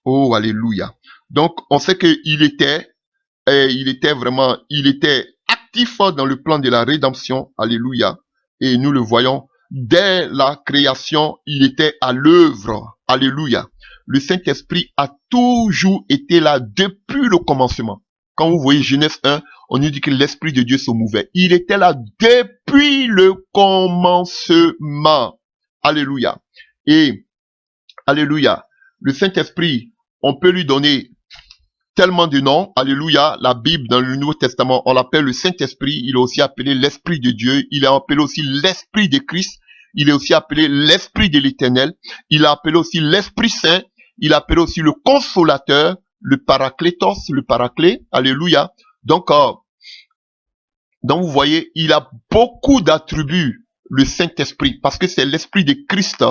Speaker 1: Oh, alléluia. Donc, on sait qu'il était actif dans le plan de la rédemption. Alléluia. Et nous le voyons, dès la création, il était à l'œuvre. Alléluia. Le Saint-Esprit a toujours été là depuis le commencement. Quand vous voyez Genèse 1, on nous dit que l'Esprit de Dieu se mouvait. Il était là depuis le commencement. Alléluia. Et, alléluia, le Saint-Esprit, on peut lui donner tellement de noms. Alléluia. La Bible, dans le Nouveau Testament, on l'appelle le Saint-Esprit. Il est aussi appelé l'Esprit de Dieu. Il est appelé aussi l'Esprit de Christ. Il est aussi appelé l'Esprit de l'Éternel. Il est appelé aussi l'Esprit Saint. Il est appelé aussi le Consolateur, le Paraclétos, le Paraclet. Alléluia. Donc vous voyez, il a beaucoup d'attributs, le Saint-Esprit, parce que c'est l'Esprit de Christ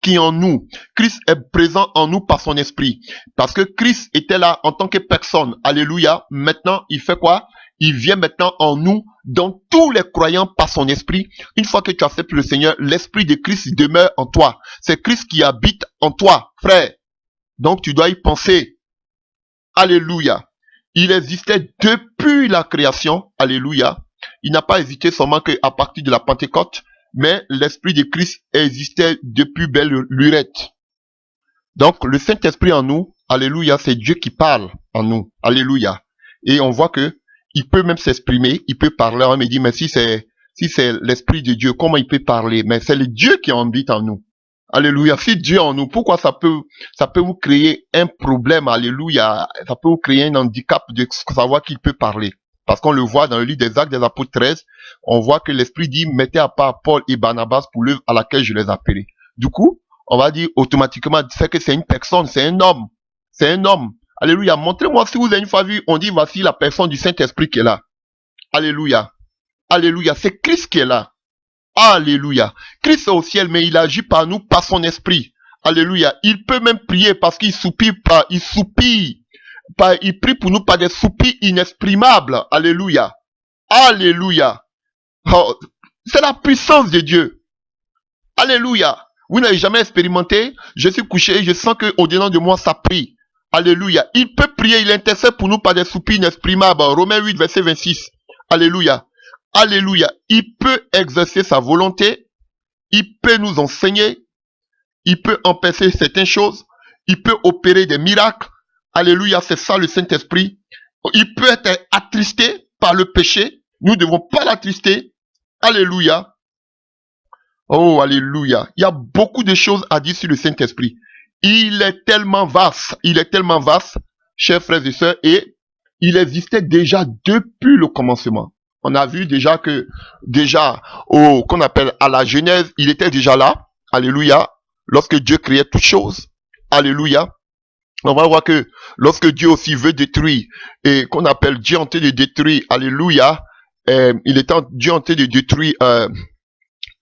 Speaker 1: qui est en nous. Christ est présent en nous par son Esprit. Parce que Christ était là en tant que personne. Alléluia. Maintenant, il fait quoi? Il vient maintenant en nous, dans tous les croyants par son Esprit. Une fois que tu acceptes le Seigneur, l'Esprit de Christ demeure en toi. C'est Christ qui habite en toi, frère. Donc tu dois y penser. Alléluia. Il existait depuis la création. Alléluia. Il n'a pas existé seulement qu'à partir de la Pentecôte, mais l'Esprit de Christ existait depuis belle lurette. Donc, le Saint-Esprit en nous, alléluia, c'est Dieu qui parle en nous. Alléluia. Et on voit que il peut même s'exprimer, il peut parler. On me dit, mais si c'est l'Esprit de Dieu, comment il peut parler? Mais c'est le Dieu qui habite en nous. Alléluia. Si Dieu est en nous, pourquoi ça peut vous créer un problème? Alléluia. Ça peut vous créer un handicap de savoir qu'il peut parler. Parce qu'on le voit dans le livre des Actes des Apôtres 13, on voit que l'Esprit dit, mettez à part Paul et Barnabas pour l'œuvre à laquelle je les appelais. Du coup, on va dire automatiquement, c'est que c'est une personne, c'est un homme. C'est un homme. Alléluia. Montrez-moi si vous avez une fois vu, on dit, voici la personne du Saint-Esprit qui est là. Alléluia. Alléluia. C'est Christ qui est là. Alléluia. Christ est au ciel, mais il agit par nous, par son esprit. Alléluia. Il peut même prier parce qu'il soupire pas, il prie pour nous par des soupirs inexprimables. Alléluia. Alléluia. Oh, c'est la puissance de Dieu. Alléluia. Vous n'avez jamais expérimenté. Je suis couché et je sens que au-dedans de moi, ça prie. Alléluia. Il peut prier, il intercède pour nous par des soupirs inexprimables. Romains 8, verset 26. Alléluia. Alléluia. Il peut exercer sa volonté. Il peut nous enseigner. Il peut empêcher certaines choses. Il peut opérer des miracles. Alléluia. C'est ça le Saint-Esprit. Il peut être attristé par le péché. Nous ne devons pas l'attrister. Alléluia. Oh, alléluia. Il y a beaucoup de choses à dire sur le Saint-Esprit. Il est tellement vaste, chers frères et sœurs, et il existait déjà depuis le commencement. On a vu déjà que, qu'on appelle à la Genèse, il était déjà là. Alléluia. Lorsque Dieu créait toutes choses. Alléluia. On va voir que lorsque Dieu aussi veut détruire, et qu'on appelle Dieu en train de détruire, alléluia, Dieu en train de détruire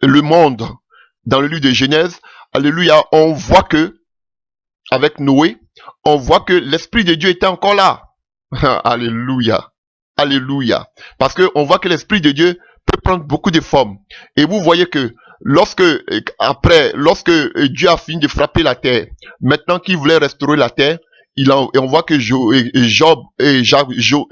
Speaker 1: le monde dans le livre de Genèse, alléluia, on voit que, avec Noé, on voit que l'Esprit de Dieu était encore là. Alléluia. Alléluia. Parce que on voit que l'Esprit de Dieu peut prendre beaucoup de formes. Et vous voyez que lorsque Dieu a fini de frapper la terre, maintenant qu'il voulait restaurer la terre, et on voit que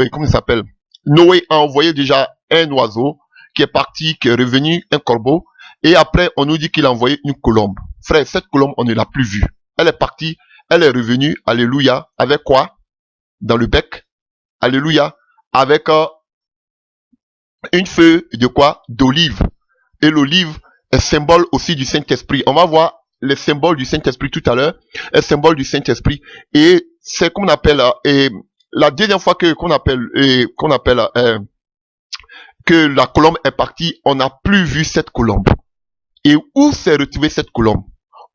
Speaker 1: comment il s'appelle? Noé a envoyé déjà un oiseau qui est parti, qui est revenu, un corbeau. Et après, on nous dit qu'il a envoyé une colombe. Frère, cette colombe, on ne l'a plus vue. Elle est partie, elle est revenue, alléluia, avec quoi? Dans le bec, alléluia, avec une feuille de quoi? D'olive. Et l'olive est symbole aussi du Saint-Esprit. On va voir les symboles du Saint-Esprit tout à l'heure, un symbole du Saint-Esprit. Et c'est qu'on appelle, la deuxième fois que la colombe est partie, on n'a plus vu cette colombe. Et où s'est retrouvée cette colombe?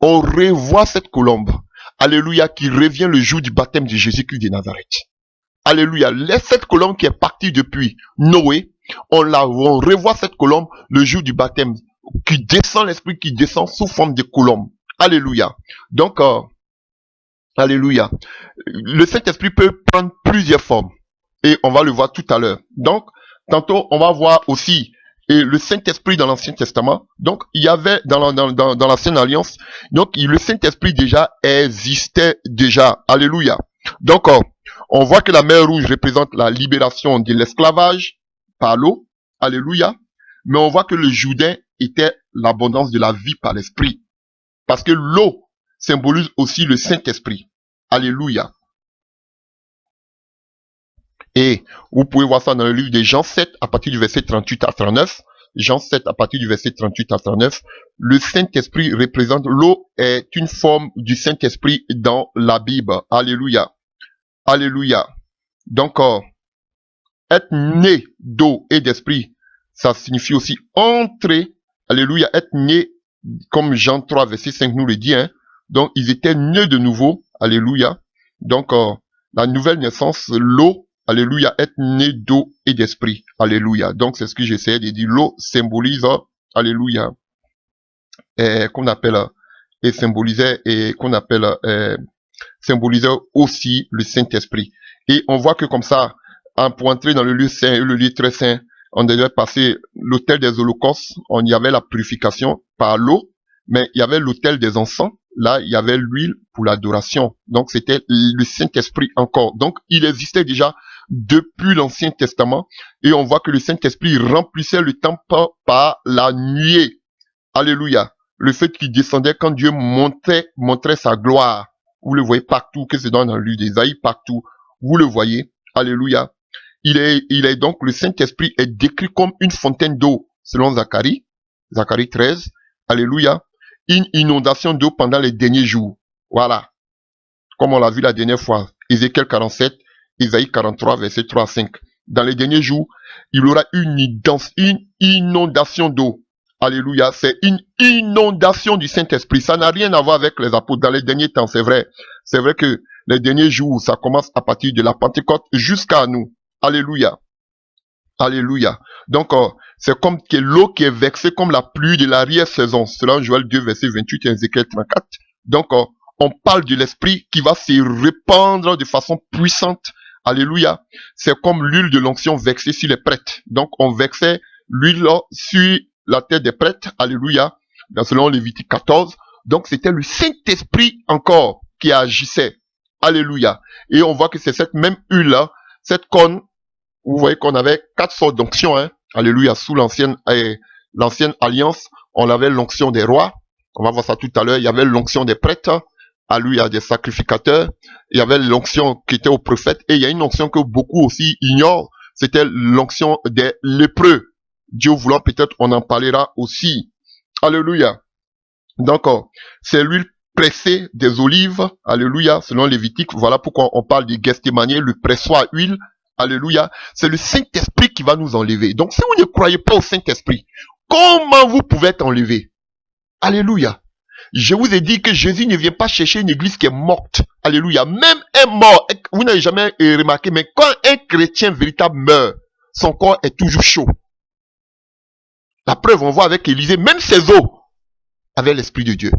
Speaker 1: On revoit cette colombe, alléluia, qui revient le jour du baptême de Jésus-Christ de Nazareth. Alléluia. Cette colombe qui est partie depuis Noé, on revoit cette colombe le jour du baptême, qui descend, l'Esprit qui descend sous forme de colombe. Alléluia. Donc, alléluia. Le Saint-Esprit peut prendre plusieurs formes. Et on va le voir tout à l'heure. Donc, tantôt, on va voir aussi le Saint-Esprit dans l'Ancien Testament. Donc, il y avait dans l'Ancienne Alliance, donc le Saint-Esprit déjà existait déjà. Alléluia. Donc, on voit que la mer Rouge représente la libération de l'esclavage par l'eau. Alléluia. Mais on voit que le Jourdain était l'abondance de la vie par l'Esprit. Parce que l'eau symbolise aussi le Saint-Esprit. Alléluia. Et vous pouvez voir ça dans le livre de Jean 7 à partir du verset 38 à 39. Jean 7 à partir du verset 38 à 39. Le Saint-Esprit représente, l'eau est une forme du Saint-Esprit dans la Bible. Alléluia. Alléluia. Donc, être né d'eau et d'esprit, ça signifie aussi entrer. Alléluia. Être né, comme Jean 3 verset 5 nous le dit. Hein. Donc, ils étaient nés de nouveau. Alléluia. Donc, la nouvelle naissance, l'eau, alléluia, être né d'eau et d'esprit. Alléluia. Donc, c'est ce que j'essayais de dire. L'eau symbolise, alléluia, qu'on appelle, et symbolisait, et qu'on appelle, symbolisait aussi le Saint-Esprit. Et on voit que comme ça, pour entrer dans le lieu saint et le lieu très saint, on devait passer l'autel des holocaustes. On y avait la purification par l'eau, mais il y avait l'autel des encens. Là, il y avait l'huile pour l'adoration. Donc, c'était le Saint-Esprit encore. Donc, il existait déjà depuis l'Ancien Testament. Et on voit que le Saint-Esprit remplissait le temple par la nuée. Alléluia. Le fait qu'il descendait quand Dieu montrait sa gloire. Vous le voyez partout, que c'est dans le livre d'Ésaïe, partout. Vous le voyez. Alléluia. il est donc, le Saint-Esprit est décrit comme une fontaine d'eau, selon Zacharie 13. Alléluia. Une inondation d'eau pendant les derniers jours. Voilà. Comme on l'a vu la dernière fois. Ézéchiel 47, Isaïe 43, verset 3 à 5. Dans les derniers jours, il y aura une inondation d'eau. Alléluia. C'est une inondation du Saint-Esprit. Ça n'a rien à voir avec les apôtres. Dans les derniers temps, c'est vrai. C'est vrai que les derniers jours, ça commence à partir de la Pentecôte jusqu'à nous. Alléluia. Alléluia. Donc, c'est comme que l'eau qui est versée comme la pluie de l'arrière-saison. Selon Joël 2, verset 28 et Ézéchiel 34. Donc, on parle de l'esprit qui va se répandre de façon puissante. Alléluia. C'est comme l'huile de l'onction versée sur les prêtres. Donc, on versait l'huile sur la tête des prêtres. Alléluia. Selon Lévitique 14. Donc, c'était le Saint-Esprit encore qui agissait. Alléluia. Et on voit que c'est cette même huile-là, cette corne. Vous voyez qu'on avait 4 sortes d'onction, hein. Alléluia. Sous l'ancienne alliance, on avait l'onction des rois. On va voir ça tout à l'heure. Il y avait l'onction des prêtres. Alléluia, des sacrificateurs. Il y avait l'onction qui était aux prophètes. Et il y a une onction que beaucoup aussi ignorent. C'était l'onction des lépreux. Dieu voulant, peut-être on en parlera aussi. Alléluia. Donc, c'est l'huile pressée des olives. Alléluia. Selon Lévitique, voilà pourquoi on parle du Gethsémanié, le pressoir à huile. Alléluia. C'est le Saint-Esprit qui va nous enlever. Donc, si vous ne croyez pas au Saint-Esprit, comment vous pouvez être enlevé? Alléluia. Je vous ai dit que Jésus ne vient pas chercher une église qui est morte. Alléluia. Même un mort, vous n'avez jamais remarqué, mais quand un chrétien véritable meurt, son corps est toujours chaud. La preuve, on voit avec Élisée, même ses os avaient l'Esprit de Dieu.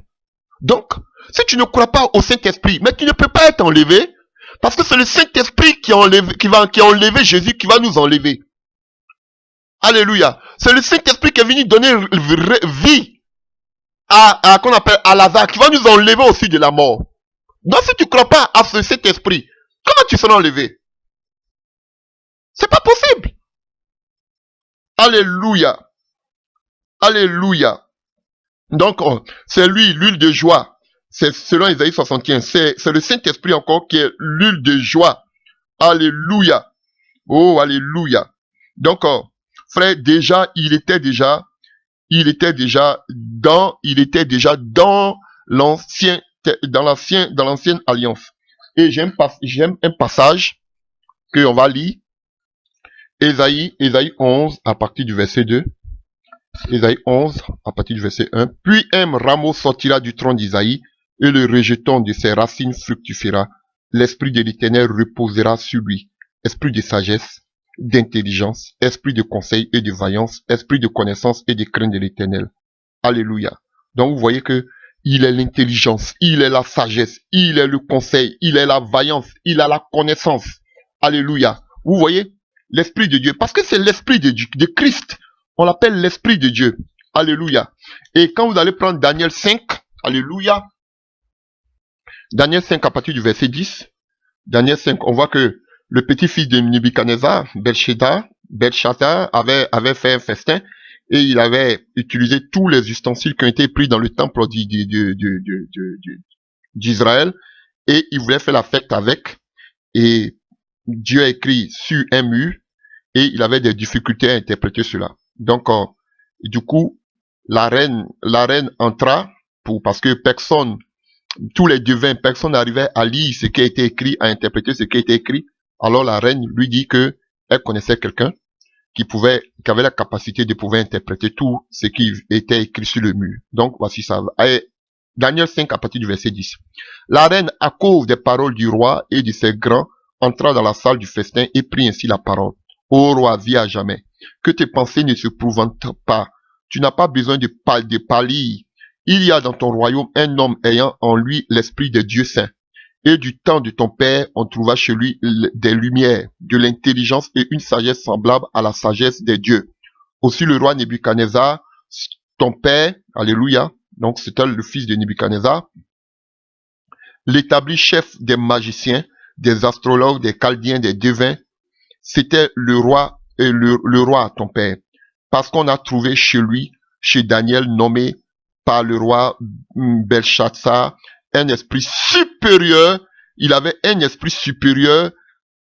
Speaker 1: Donc, si tu ne crois pas au Saint-Esprit, mais tu ne peux pas être enlevé, parce que c'est le Saint-Esprit qui a enlevé Jésus, qui va nous enlever. Alléluia. C'est le Saint-Esprit qui est venu donner vie qu'on appelle à Lazare, qui va nous enlever aussi de la mort. Donc si tu ne crois pas à cet esprit, comment tu seras enlevé? C'est pas possible. Alléluia. Alléluia. Donc, c'est lui, l'huile de joie. C'est selon Isaïe 61. C'est le Saint-Esprit encore qui est l'huile de joie. Alléluia. Oh, alléluia. Donc, frère, déjà, il était déjà dans l'ancienne alliance. Et j'aime un passage que on va lire. Ésaïe 11 à partir du verset 2. Ésaïe 11 à partir du verset 1. Puis un rameau sortira du tronc d'Isaïe et le rejeton de ses racines fructifiera. L'esprit de l'Éternel reposera sur lui. Esprit de sagesse, d'intelligence, esprit de conseil et de vaillance, esprit de connaissance et de crainte de l'Éternel. Alléluia. Donc vous voyez que il est l'intelligence, il est la sagesse, il est le conseil, il est la vaillance, il a la connaissance. Alléluia. Vous voyez l'Esprit de Dieu, parce que c'est l'Esprit de Dieu, de Christ. On l'appelle l'Esprit de Dieu. Alléluia. Et quand vous allez prendre Daniel 5, alléluia. Daniel 5 à partir du verset 10. Daniel 5, on voit que le petit-fils de Nebuchadnezzar, Belshazzar, avait fait un festin et il avait utilisé tous les ustensiles qui ont été pris dans le temple d'Israël et il voulait faire la fête avec. Et Dieu a écrit sur un mur et il avait des difficultés à interpréter cela. Donc, du coup, la reine entra parce que tous les devins, personne n'arrivait à lire ce qui a été écrit, à interpréter ce qui a été écrit. Alors la reine lui dit que elle connaissait quelqu'un qui avait la capacité de pouvoir interpréter tout ce qui était écrit sur le mur. Donc voici ça. Daniel 5 à partir du verset 10. La reine, à cause des paroles du roi et de ses grands, entra dans la salle du festin et prit ainsi la parole. Ô roi, vis à jamais. Que tes pensées ne se prouventent pas. Tu n'as pas besoin de pâlir. Il y a dans ton royaume un homme ayant en lui l'esprit des dieux saints. Et du temps de ton père, on trouva chez lui des lumières, de l'intelligence et une sagesse semblable à la sagesse des dieux. Aussi le roi Nebuchadnezzar, ton père, alléluia, donc c'était le fils de Nebuchadnezzar, l'établi chef des magiciens, des astrologues, des chaldéens, des devins. C'était le roi ton père. Parce qu'on a trouvé chez lui, chez Daniel, nommé par le roi Belshazzar, un esprit supérieur. Il avait un esprit supérieur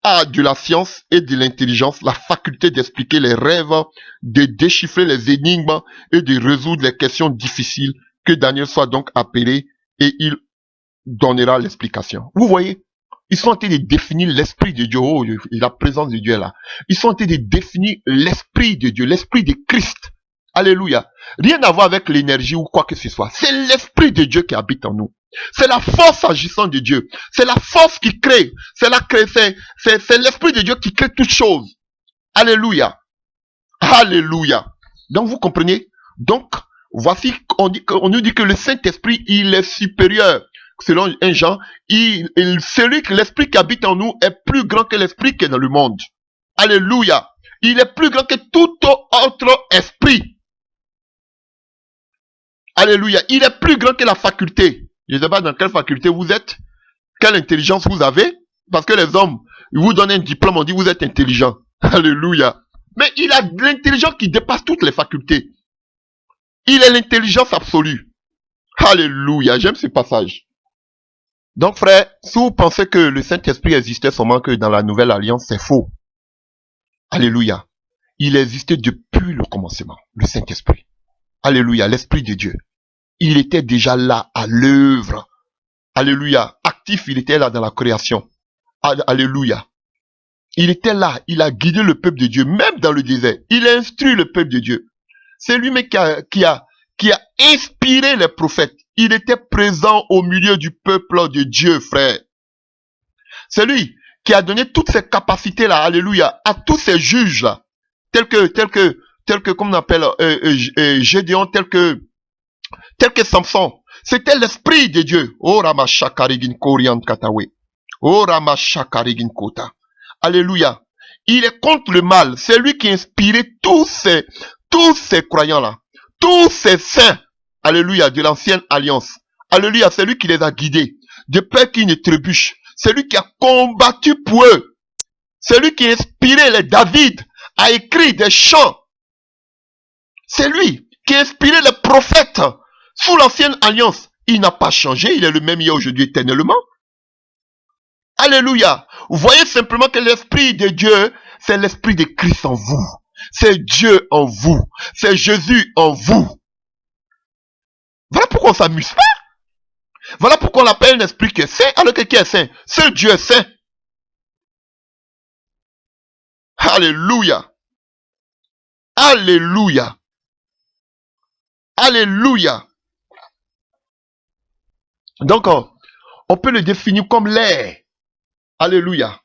Speaker 1: a de la science et de l'intelligence la faculté d'expliquer les rêves, de déchiffrer les énigmes et de résoudre les questions difficiles. Que Daniel soit donc appelé et il donnera l'explication. Vous voyez, ils sont en train de définir l'esprit de Dieu. Oh, la présence de Dieu est là. Ils sont en train de définir l'esprit de Dieu, l'esprit de Christ. Alléluia. Rien à voir avec l'énergie ou quoi que ce soit. C'est l'esprit de Dieu qui habite en nous. C'est la force agissante de Dieu. C'est la force qui crée. C'est l'esprit de Dieu qui crée toutes choses. Alléluia. Alléluia. Donc vous comprenez? Donc, voici, on nous dit que le Saint-Esprit, il est supérieur. Selon 1 Jean, l'esprit qui habite en nous est plus grand que l'esprit qui est dans le monde. Alléluia. Il est plus grand que tout autre esprit. Alléluia. Il est plus grand que la faculté. Je ne sais pas dans quelle faculté vous êtes, quelle intelligence vous avez, parce que les hommes, ils vous donnent un diplôme, on dit vous êtes intelligent. Alléluia. Mais il a de l'intelligence qui dépasse toutes les facultés. Il est l'intelligence absolue. Alléluia. J'aime ce passage. Donc frère, si vous pensez que le Saint-Esprit existait seulement que dans la Nouvelle Alliance, c'est faux. Alléluia. Il existait depuis le commencement, le Saint-Esprit. Alléluia, l'Esprit de Dieu. Il était déjà là, à l'œuvre. Alléluia. Actif, il était là dans la création. Alléluia. Il était là, il a guidé le peuple de Dieu, même dans le désert. Il a instruit le peuple de Dieu. C'est lui-même qui a inspiré les prophètes. Il était présent au milieu du peuple de Dieu, frère. C'est lui qui a donné toutes ces capacités-là, alléluia, à tous ces juges-là, tels que, comme on appelle, Gédéon, tel que Samson. C'était l'esprit de Dieu. Oh, Ramashakarigin Korian Katawe. Oh, Ramashakarigin Kota. Alléluia. Il est contre le mal. C'est lui qui a inspiré tous ces croyants-là. Tous ces saints. Alléluia. De l'ancienne alliance. Alléluia. C'est lui qui les a guidés. De peur qu'ils ne trébuchent. C'est lui qui a combattu pour eux. C'est lui qui a inspiré les David à écrire des chants. C'est lui qui a inspiré les prophètes sous l'ancienne alliance. Il n'a pas changé. Il est le même hier, aujourd'hui, éternellement. Alléluia. Vous voyez simplement que l'esprit de Dieu, c'est l'esprit de Christ en vous. C'est Dieu en vous. C'est Jésus en vous. Voilà pourquoi on ne s'amuse pas. Voilà pourquoi on l'appelle un esprit qui est saint, alors que qui est saint? Seul Dieu est saint. Alléluia. Alléluia. Alléluia. Donc, on peut le définir comme l'air. Alléluia.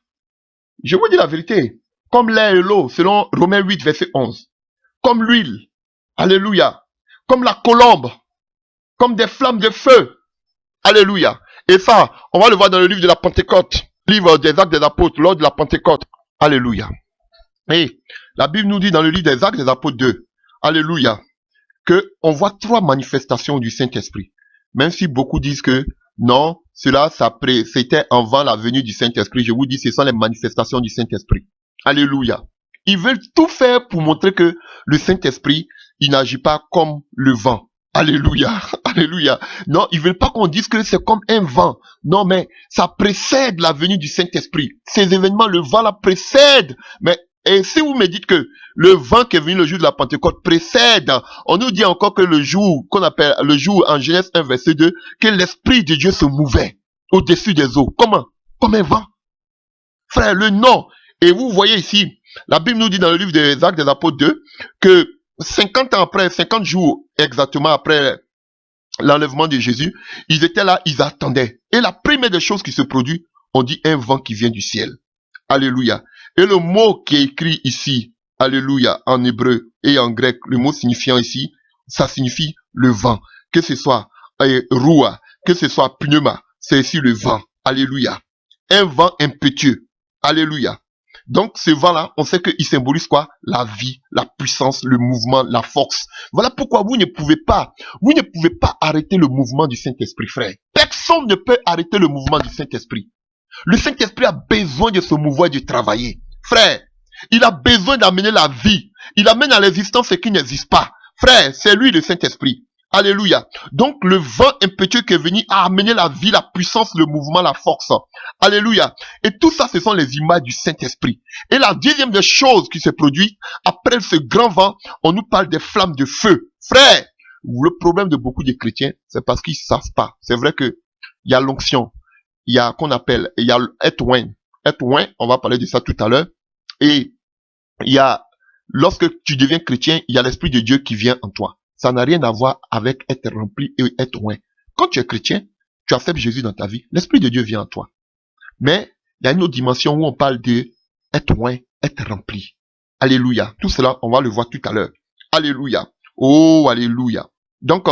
Speaker 1: Je vous dis la vérité. Comme l'air et l'eau, selon Romains 8, verset 11. Comme l'huile. Alléluia. Comme la colombe. Comme des flammes de feu. Alléluia. Et ça, on va le voir dans le livre de la Pentecôte. Livre des Actes des Apôtres, lors de la Pentecôte. Alléluia. Et la Bible nous dit dans le livre des Actes des Apôtres 2. Alléluia. Que on voit 3 manifestations du Saint-Esprit. Même si beaucoup disent que non, c'était avant la venue du Saint-Esprit. Je vous dis, ce sont les manifestations du Saint-Esprit. Alléluia. Ils veulent tout faire pour montrer que le Saint-Esprit, il n'agit pas comme le vent. Alléluia. Alléluia. Non, ils veulent pas qu'on dise que c'est comme un vent. Non, mais ça précède la venue du Saint-Esprit. Ces événements, le vent la précède. Mais et si vous me dites que le vent qui est venu le jour de la Pentecôte précède, on nous dit encore que le jour qu'on appelle le jour en Genèse 1 verset 2, que l'Esprit de Dieu se mouvait au-dessus des eaux. Comment? Comme un vent. Frère, le nom. Et vous voyez ici, la Bible nous dit dans le livre des Actes des Apôtres 2, que 50 ans après, 50 jours exactement après l'enlèvement de Jésus, ils étaient là, ils attendaient. Et la première des choses qui se produit, on dit un vent qui vient du ciel. Alléluia. Et le mot qui est écrit ici, alléluia, en hébreu et en grec, le mot signifiant ici, ça signifie le vent. Que ce soit roua, que ce soit pneuma, c'est ici le vent. Alléluia. Un vent impétueux. Alléluia. Donc ce vent-là, on sait qu'il symbolise quoi? La vie, la puissance, le mouvement, la force. Voilà pourquoi vous ne pouvez pas arrêter le mouvement du Saint-Esprit, frère. Personne ne peut arrêter le mouvement du Saint-Esprit. Le Saint-Esprit a besoin de se mouvoir et de travailler. Frère, il a besoin d'amener la vie. Il amène à l'existence ce qui n'existe pas. Frère, c'est lui le Saint-Esprit. Alléluia. Donc, le vent impétueux qui est venu a amené la vie, la puissance, le mouvement, la force. Alléluia. Et tout ça, ce sont les images du Saint-Esprit. Et la deuxième des choses qui se produit, après ce grand vent, on nous parle des flammes de feu. Frère, le problème de beaucoup de chrétiens, c'est parce qu'ils savent pas. C'est vrai que il y a l'onction, il y a qu'on appelle, il y a être oint. Être oint, on va parler de ça tout à l'heure. Et il y a, lorsque tu deviens chrétien, il y a l'Esprit de Dieu qui vient en toi. Ça n'a rien à voir avec être rempli et être oint. Quand tu es chrétien, tu acceptes Jésus dans ta vie, l'Esprit de Dieu vient en toi. Mais il y a une autre dimension où on parle de être oint, être rempli. Alléluia. Tout cela, on va le voir tout à l'heure. Alléluia. Oh, alléluia. Donc,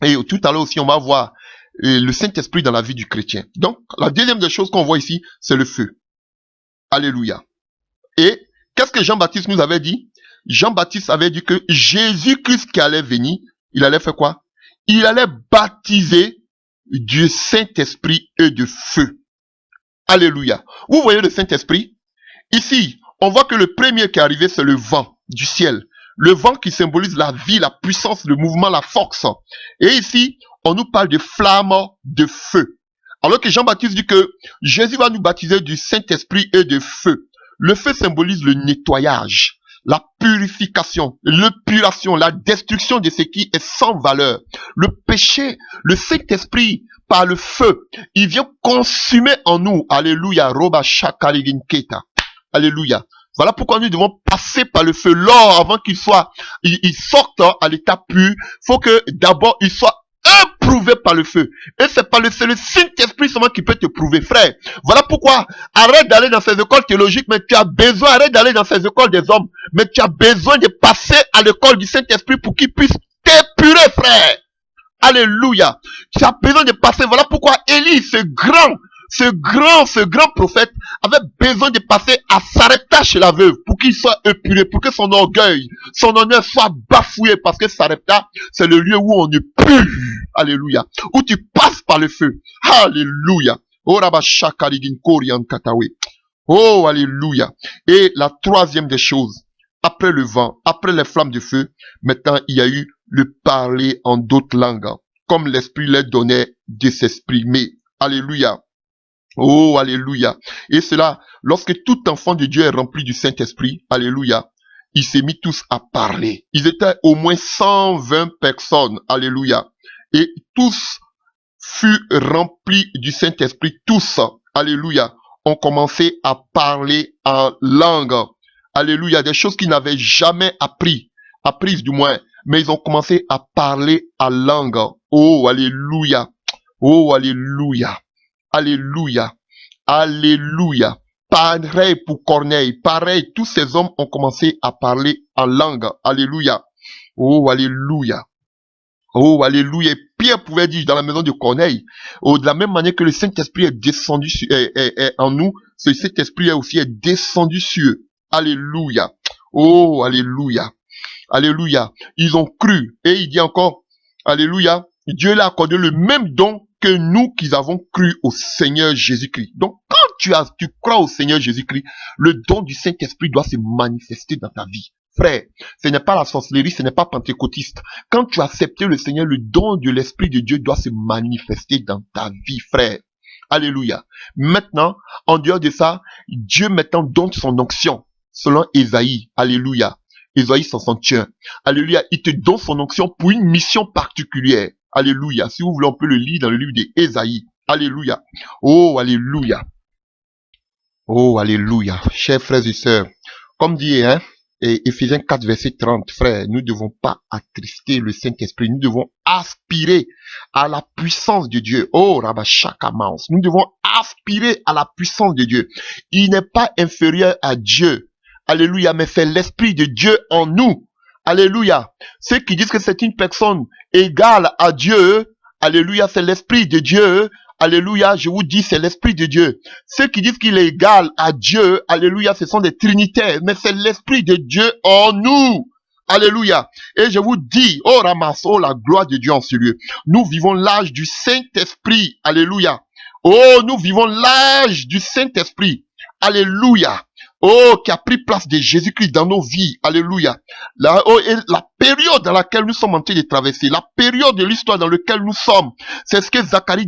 Speaker 1: et tout à l'heure aussi, on va voir le Saint-Esprit dans la vie du chrétien. Donc, la deuxième des choses qu'on voit ici, c'est le feu. Alléluia. Et qu'est-ce que Jean-Baptiste nous avait dit? Jean-Baptiste avait dit que Jésus-Christ qui allait venir, il allait faire quoi? Il allait baptiser du Saint-Esprit et de feu. Alléluia. Vous voyez le Saint-Esprit? Ici, on voit que le premier qui est arrivé, c'est le vent du ciel. Le vent qui symbolise la vie, la puissance, le mouvement, la force. Et ici, on nous parle de flammes de feu. Alors que Jean-Baptiste dit que Jésus va nous baptiser du Saint-Esprit et de feu. Le feu symbolise le nettoyage, la purification, l'épuration, la destruction de ce qui est sans valeur. Le péché, le Saint-Esprit, par le feu, il vient consumer en nous. Alléluia. Roba shakaligin keta. Alléluia. Voilà pourquoi nous devons passer par le feu. L'or, avant qu'il soit, il sorte à l'état pur, faut que d'abord il soit éprouvé par le feu. Et c'est le Saint-Esprit seulement qui peut te prouver, frère. Voilà pourquoi, arrête d'aller dans ces écoles théologiques, mais tu as besoin, arrête d'aller dans ces écoles des hommes, mais tu as besoin de passer à l'école du Saint-Esprit pour qu'il puisse t'épurer, frère. Alléluia. Tu as besoin de passer. Voilà pourquoi Élie, ce grand prophète avait besoin de passer à Sarepta chez la veuve pour qu'il soit épuré, pour que son orgueil, son honneur soit bafoué, parce que Sarepta, c'est le lieu où on ne pue. Alléluia. Où tu passes par le feu. Alléluia. Oh, oh, alléluia. Et la troisième des choses, après le vent, après les flammes de feu, maintenant il y a eu le parler en d'autres langues, comme l'Esprit leur donnait de s'exprimer. Alléluia. Oh, alléluia. Et cela, lorsque tout enfant de Dieu est rempli du Saint-Esprit, alléluia, ils s'est mis tous à parler. Ils étaient au moins 120 personnes, alléluia. Et tous furent remplis du Saint-Esprit, tous, alléluia, ont commencé à parler en langue. Alléluia, des choses qu'ils n'avaient jamais apprises du moins, mais ils ont commencé à parler en langue. Oh, alléluia. Oh, alléluia. Alléluia. Alléluia. Pareil pour Corneille. Pareil, tous ces hommes ont commencé à parler en langue. Alléluia. Oh, alléluia. Oh, alléluia. Et Pierre pouvait dire dans la maison de Corneille, oh, de la même manière que le Saint-Esprit est descendu est en nous, ce Saint-Esprit aussi est descendu sur eux. Alléluia. Oh, alléluia. Alléluia. Ils ont cru. Et il dit encore, alléluia, Dieu l'a accordé le même don que nous qui avons cru au Seigneur Jésus-Christ. Donc, quand tu crois au Seigneur Jésus-Christ, le don du Saint-Esprit doit se manifester dans ta vie. Frère, ce n'est pas la sorcellerie, ce n'est pas pentecôtiste. Quand tu as accepté le Seigneur, le don de l'Esprit de Dieu doit se manifester dans ta vie, frère. Alléluia. Maintenant, en dehors de ça, Dieu maintenant donne son onction, selon Ésaïe. Alléluia. Ésaïe 61. Alléluia. Il te donne son onction pour une mission particulière. Alléluia. Si vous voulez, on peut le lire dans le livre d'Ésaïe. Alléluia. Oh, alléluia. Oh, alléluia. Chers frères et sœurs, comme dit, et Éphésiens 4, verset 30, frère, nous ne devons pas attrister le Saint-Esprit. Nous devons aspirer à la puissance de Dieu. Oh, Rabashakamaos. Nous devons aspirer à la puissance de Dieu. Il n'est pas inférieur à Dieu. Alléluia. Mais c'est l'Esprit de Dieu en nous. Alléluia. Ceux qui disent que c'est une personne égale à Dieu. Alléluia. C'est l'Esprit de Dieu. Alléluia, je vous dis, c'est l'Esprit de Dieu. Ceux qui disent qu'il est égal à Dieu, alléluia, ce sont des trinitaires, mais c'est l'Esprit de Dieu en nous. Alléluia. Et je vous dis, oh ramasse, oh la gloire de Dieu en ce lieu. Nous vivons l'âge du Saint-Esprit. Alléluia. Oh, nous vivons l'âge du Saint-Esprit. Alléluia. oh, qui a pris place de Jésus-Christ dans nos vies. Alléluia. Et la période dans laquelle nous sommes en train de traverser, la période de l'histoire dans laquelle nous sommes, c'est ce que Zacharie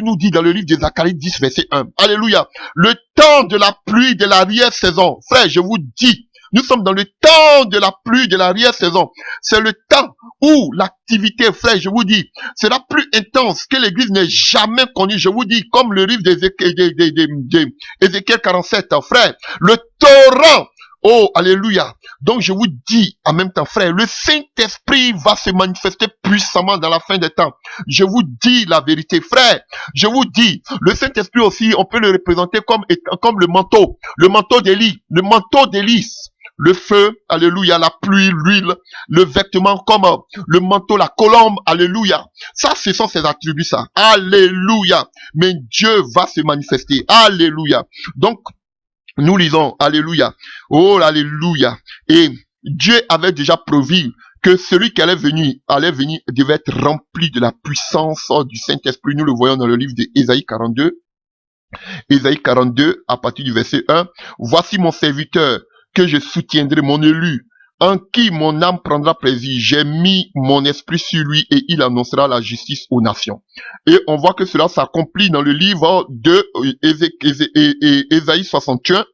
Speaker 1: nous dit dans le livre de Zacharie 10, verset 1. Alléluia. Le temps de la pluie de l'arrière-saison. Frère, je vous dis, nous sommes dans le temps de la pluie de l'arrière-saison. C'est le temps où l'activité, frère, je vous dis, sera plus intense que l'Église n'ait jamais connue. Je vous dis, comme le livre d'Ézéchiel 47, frère, le torrent. Oh, alléluia. Donc, je vous dis en même temps, frère, le Saint-Esprit va se manifester puissamment dans la fin des temps. Je vous dis la vérité, frère. Je vous dis, le Saint-Esprit aussi, on peut le représenter comme le manteau d'Élie, le manteau d'Élie. Le feu, alléluia, la pluie, l'huile, le vêtement comme le manteau, la colombe, alléluia. Ça, ce sont ses attributs, ça. Alléluia. Mais Dieu va se manifester. Alléluia. Donc, nous lisons, alléluia. Oh, alléluia. Et Dieu avait déjà prévu que celui qui allait venir, devait être rempli de la puissance du Saint-Esprit. Nous le voyons dans le livre d'Ésaïe 42. Ésaïe 42, à partir du verset 1. Voici mon serviteur, que je soutiendrai, mon élu, en qui mon âme prendra plaisir. J'ai mis mon esprit sur lui et il annoncera la justice aux nations. Et on voit que cela s'accomplit dans le livre de Ésaïe 61,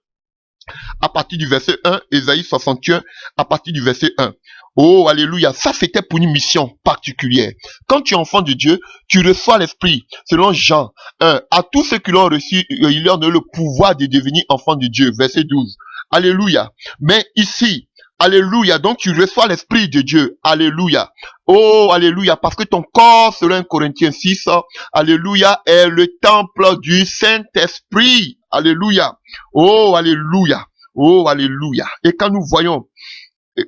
Speaker 1: à partir du verset 1, Ésaïe 61, à partir du verset 1. Oh, alléluia. Ça, c'était pour une mission particulière. Quand tu es enfant de Dieu, tu reçois l'Esprit. Selon Jean 1, à tous ceux qui l'ont reçu, il leur donne le pouvoir de devenir enfant de Dieu. Verset 12. Alléluia. Mais ici, alléluia, donc tu reçois l'Esprit de Dieu. Alléluia. Oh, alléluia, parce que ton corps, selon 1 Corinthiens 6, alléluia, est le temple du Saint-Esprit. Alléluia. Oh, alléluia. Oh, alléluia. Et quand nous voyons,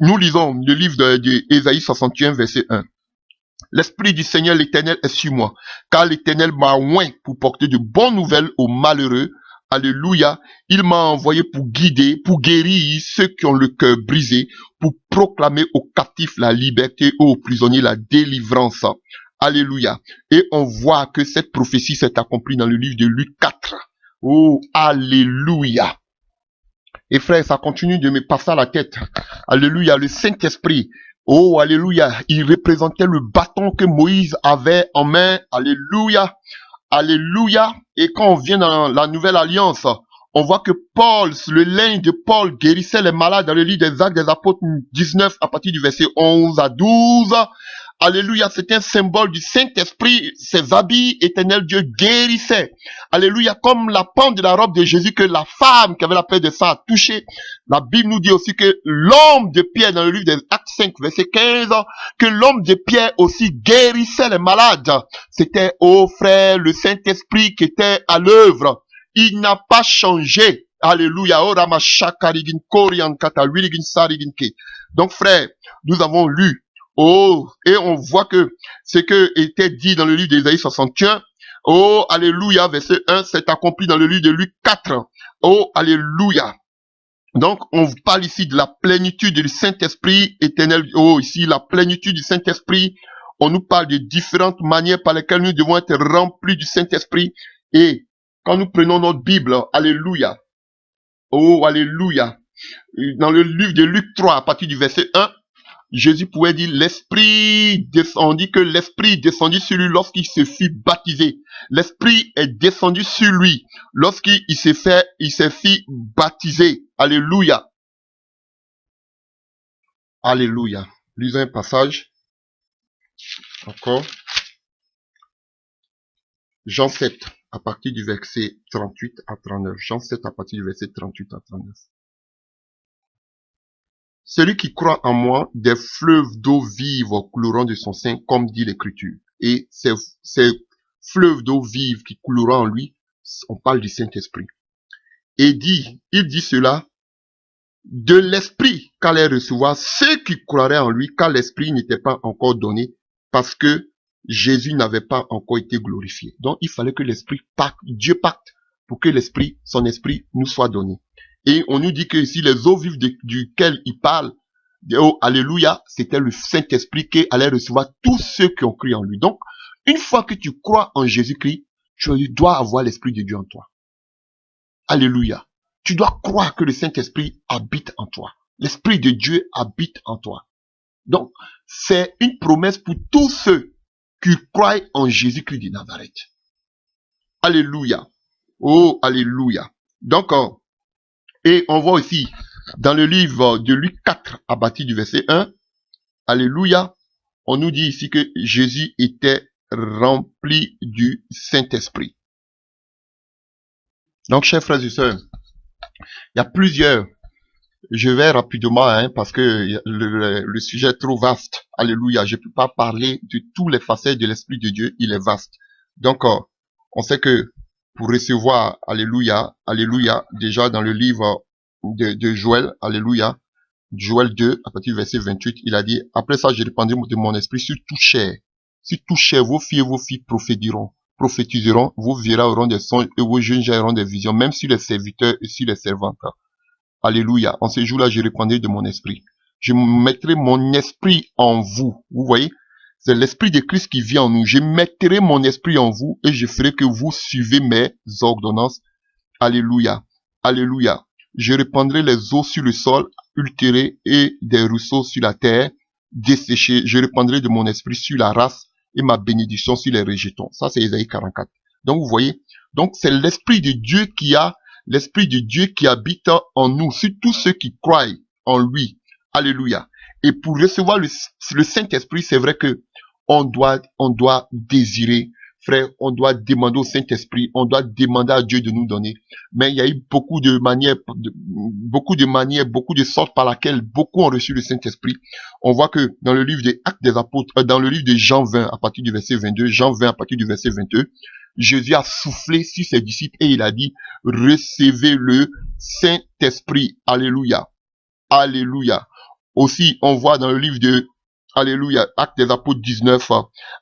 Speaker 1: nous lisons le livre d'Ésaïe 61, verset 1. L'Esprit du Seigneur l'Éternel est sur moi, car l'Éternel m'a oint pour porter de bonnes nouvelles aux malheureux. Alléluia. Il m'a envoyé pour guider, pour guérir ceux qui ont le cœur brisé, pour proclamer aux captifs la liberté et aux prisonniers la délivrance. Alléluia. Et on voit que cette prophétie s'est accomplie dans le livre de Luc 4. Oh, alléluia. Et frère, ça continue de me passer à la tête. Alléluia. Le Saint-Esprit. Oh, alléluia. Il représentait le bâton que Moïse avait en main. Alléluia. Alléluia. Et quand on vient dans la nouvelle alliance, on voit que Paul, le linge de Paul guérissait les malades dans le livre des Actes des Apôtres 19 à partir du verset 11 à 12. Alléluia, c'est un symbole du Saint-Esprit. Ses habits, éternel Dieu, guérissaient. Alléluia, comme la pente de la robe de Jésus que la femme qui avait la plaie de sang a touché. La Bible nous dit aussi que l'homme de Pierre, dans le livre des Actes 5, verset 15, que l'homme de Pierre aussi guérissait les malades. C'était, oh frère, le Saint-Esprit qui était à l'œuvre. Il n'a pas changé. Alléluia. Donc frère, nous avons lu. Oh, et on voit que ce que était dit dans le livre d'Ésaïe 61, oh, alléluia, verset 1, s'est accompli dans le livre de Luc 4. Oh, alléluia. Donc, on parle ici de la plénitude du Saint-Esprit éternel. Oh, ici, la plénitude du Saint-Esprit. On nous parle de différentes manières par lesquelles nous devons être remplis du Saint-Esprit. Et quand nous prenons notre Bible, alléluia. Oh, alléluia. Dans le livre de Luc 3, à partir du verset 1, Jésus pouvait dire l'Esprit descend. On dit que l'Esprit descendit sur lui lorsqu'il se fit baptiser. L'Esprit est descendu sur lui lorsqu'il s'est fait baptiser. Alléluia. Alléluia. Lisons un passage. Encore. Jean 7, à partir du verset 38 à 39. Jean 7, à partir du verset 38 à 39. Celui qui croit en moi, des fleuves d'eau vive couleront de son sein, comme dit l'Écriture. Et ces fleuves d'eau vive qui couleront en lui, on parle du Saint-Esprit. Et il dit cela de l'Esprit qu'allait recevoir ceux qui croiraient en lui, car l'Esprit n'était pas encore donné, parce que Jésus n'avait pas encore été glorifié. Donc il fallait que l'Esprit pacte, Dieu pacte, pour que l'Esprit, son Esprit nous soit donné. Et on nous dit que ici, les eaux vives duquel il parle, oh, alléluia, c'était le Saint-Esprit qui allait recevoir tous ceux qui ont cru en lui. Donc, une fois que tu crois en Jésus-Christ, tu dois avoir l'Esprit de Dieu en toi. Alléluia. Tu dois croire que le Saint-Esprit habite en toi. L'Esprit de Dieu habite en toi. Donc, c'est une promesse pour tous ceux qui croient en Jésus-Christ de Nazareth. Alléluia. Oh, alléluia. Donc, et on voit aussi dans le livre de Luc 4, à partir du verset 1, alléluia, on nous dit ici que Jésus était rempli du Saint-Esprit. Donc, chers frères et sœurs, il y a plusieurs. Je vais rapidement, parce que le sujet est trop vaste. Alléluia. Je ne peux pas parler de tous les facettes de l'Esprit de Dieu. Il est vaste. Donc, on sait que pour recevoir, alléluia, alléluia, déjà dans le livre de Joël, alléluia, Joël 2, à partir du verset 28, il a dit, après ça, je répandrai de mon esprit sur tout chair. Sur tout chair, vos filles prophétiseront, vos vieillards auront des songes et vos jeunes gens auront des visions, même sur les serviteurs et sur les servantes. Alléluia. En ce jour-là, je répandrai de mon esprit. Je mettrai mon esprit en vous. Vous voyez? C'est l'esprit de Christ qui vit en nous. Je mettrai mon esprit en vous et je ferai que vous suivez mes ordonnances. Alléluia. Alléluia. Je répandrai les eaux sur le sol, ultéré et des ruisseaux sur la terre, desséchés. Je répandrai de mon esprit sur la race et ma bénédiction sur les rejetons. Ça, c'est Ésaïe 44. Donc, vous voyez? Donc, c'est l'esprit de Dieu l'Esprit de Dieu qui habite en nous, sur tous ceux qui croient en lui. Alléluia. Et pour recevoir le Saint-Esprit, c'est vrai que on doit désirer, frère, on doit demander au Saint-Esprit, on doit demander à Dieu de nous donner. Mais il y a eu beaucoup de manières, beaucoup de sortes par laquelle beaucoup ont reçu le Saint-Esprit. On voit que dans le livre des Actes des Apôtres, dans le livre de Jean 20, à partir du verset 22, Jean 20 à partir du verset 22, Jésus a soufflé sur ses disciples et il a dit, recevez le Saint-Esprit. Alléluia. Alléluia. Aussi, on voit dans le livre de, alléluia, Actes des Apôtres 19,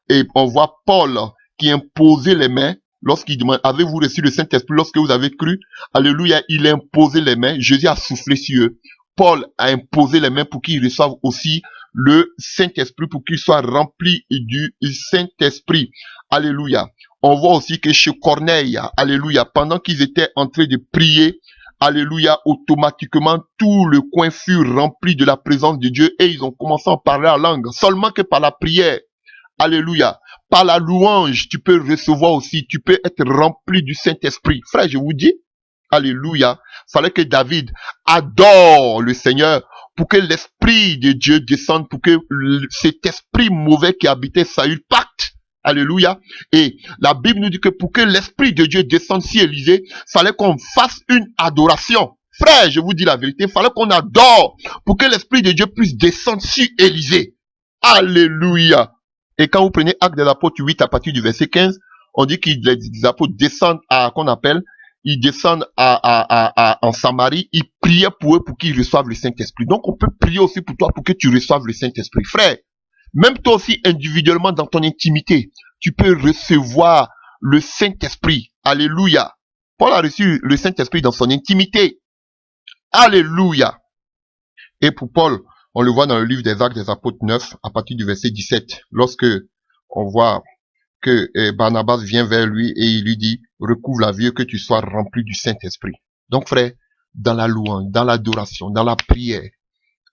Speaker 1: et on voit Paul qui imposait les mains lorsqu'il demande, avez-vous reçu le Saint-Esprit lorsque vous avez cru? Alléluia, il a imposé les mains. Jésus a soufflé sur eux. Paul a imposé les mains pour qu'ils reçoivent aussi le Saint-Esprit, pour qu'ils soient remplis du Saint-Esprit. Alléluia. On voit aussi que chez Corneille, alléluia, pendant qu'ils étaient en train de prier, alléluia, automatiquement, tout le coin fut rempli de la présence de Dieu et ils ont commencé à parler en langue. Seulement que par la prière, alléluia, par la louange, tu peux recevoir aussi, tu peux être rempli du Saint-Esprit. Frère, je vous dis, alléluia, fallait que David adore le Seigneur pour que l'Esprit de Dieu descende, pour que cet esprit mauvais qui habitait Saül parte. Alléluia. Et la Bible nous dit que pour que l'Esprit de Dieu descende sur Élisée, fallait qu'on fasse une adoration. Frère, je vous dis la vérité, fallait qu'on adore pour que l'Esprit de Dieu puisse descendre sur Élisée. Alléluia. Et quand vous prenez Actes des Apôtres 8 à partir du verset 15, on dit que les apôtres descendent ils descendent en Samarie, ils priaient pour eux pour qu'ils reçoivent le Saint-Esprit. Donc on peut prier aussi pour toi pour que tu reçoives le Saint-Esprit. Frère, même toi aussi individuellement dans ton intimité, tu peux recevoir le Saint-Esprit. Alléluia. Paul a reçu le Saint-Esprit dans son intimité. Alléluia. Et pour Paul, on le voit dans le livre des Actes des Apôtres 9, à partir du verset 17, lorsque on voit que Barnabas vient vers lui et il lui dit, recouvre la vie que tu sois rempli du Saint-Esprit. Donc frère, dans la louange, dans l'adoration, dans la prière,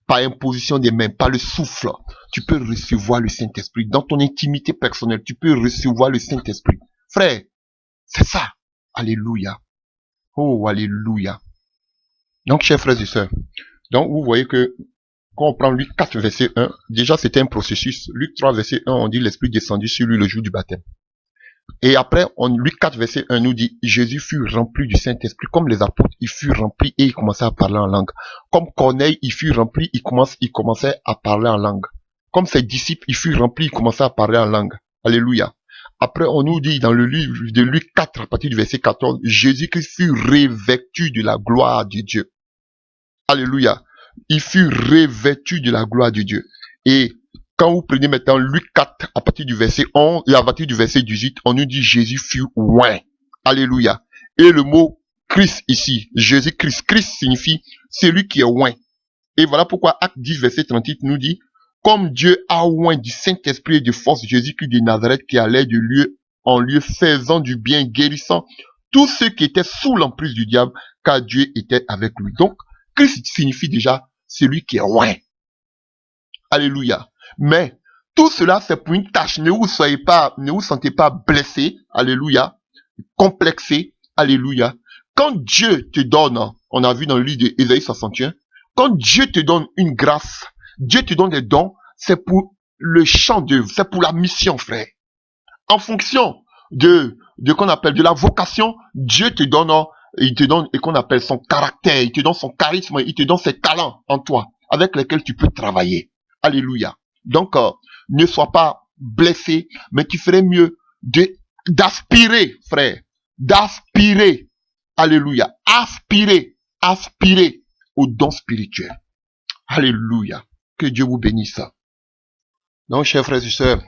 Speaker 1: par imposition des mains, par le souffle, tu peux recevoir le Saint-Esprit. Dans ton intimité personnelle, tu peux recevoir le Saint-Esprit. Frère, c'est ça. Alléluia. Oh, alléluia. Donc, chers frères et sœurs, donc vous voyez que quand on prend Luc 4, verset 1, déjà c'était un processus. Luc 3, verset 1, on dit l'Esprit descendu sur lui le jour du baptême. Et après, Luc 4, verset 1 nous dit, Jésus fut rempli du Saint-Esprit, comme les apôtres, il fut rempli et il commençait à parler en langue. Comme Corneille, il fut rempli, il commençait à parler en langue. Comme ses disciples, il fut rempli, il commençait à parler en langue. Alléluia. Après, on nous dit dans le livre de Luc 4, à partir du verset 14, Jésus-Christ fut revêtu de la gloire de Dieu. Alléluia. Il fut revêtu de la gloire de Dieu. Et quand vous prenez maintenant Luc 4, à partir du verset 11 et à partir du verset 18, on nous dit Jésus fut oint. Alléluia. Et le mot Christ ici, Jésus-Christ, Christ signifie celui qui est oint. Et voilà pourquoi Acte 10, verset 38 nous dit, comme Dieu a oint du Saint-Esprit et de force Jésus-Christ de Nazareth qui allait de lieu en lieu faisant du bien, guérissant tous ceux qui étaient sous l'emprise du diable, car Dieu était avec lui. Donc, Christ signifie déjà celui qui est loin. Alléluia. Mais tout cela, c'est pour une tâche. Ne vous sentez pas blessés. Alléluia. Complexés. Alléluia. Quand Dieu te donne, on a vu dans le livre d'Ésaïe 61, quand Dieu te donne une grâce, Dieu te donne des dons, c'est pour le champ d'œuvre, c'est pour la mission, frère. En fonction de qu'on appelle de la vocation, Dieu te donne, il te donne et qu'on appelle son caractère, il te donne son charisme, il te donne ses talents en toi, avec lesquels tu peux travailler. Alléluia. Donc, ne sois pas blessé, mais tu ferais mieux d'aspirer, frère, d'aspirer. Alléluia. Aspirer aux dons spirituels. Alléluia. Que Dieu vous bénisse. Donc, chers frères et sœurs,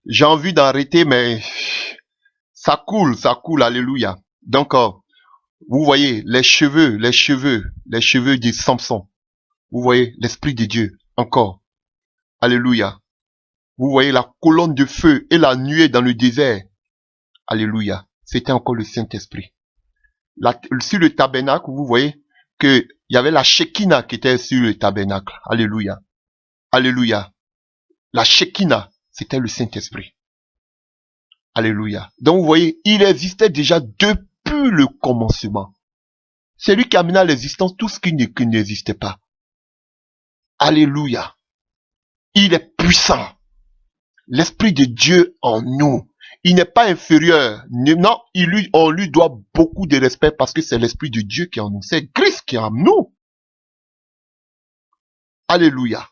Speaker 1: j'ai envie d'arrêter, mais ça coule, alléluia. Donc, vous voyez, les cheveux de Samson. Vous voyez, l'Esprit de Dieu, encore. Alléluia. Vous voyez la colonne de feu et la nuée dans le désert. Alléluia. C'était encore le Saint-Esprit. Sur le tabernacle, vous voyez que il y avait la Shekinah qui était sur le tabernacle. Alléluia. Alléluia. La Shekinah, c'était le Saint-Esprit. Alléluia. Donc vous voyez, il existait déjà depuis le commencement. C'est lui qui amena à l'existence tout ce qui n'existait pas. Alléluia. Il est puissant. L'Esprit de Dieu en nous. Il n'est pas inférieur. Non, on lui doit beaucoup de respect parce que c'est l'Esprit de Dieu qui est en nous. C'est Christ qui est en nous. Alléluia.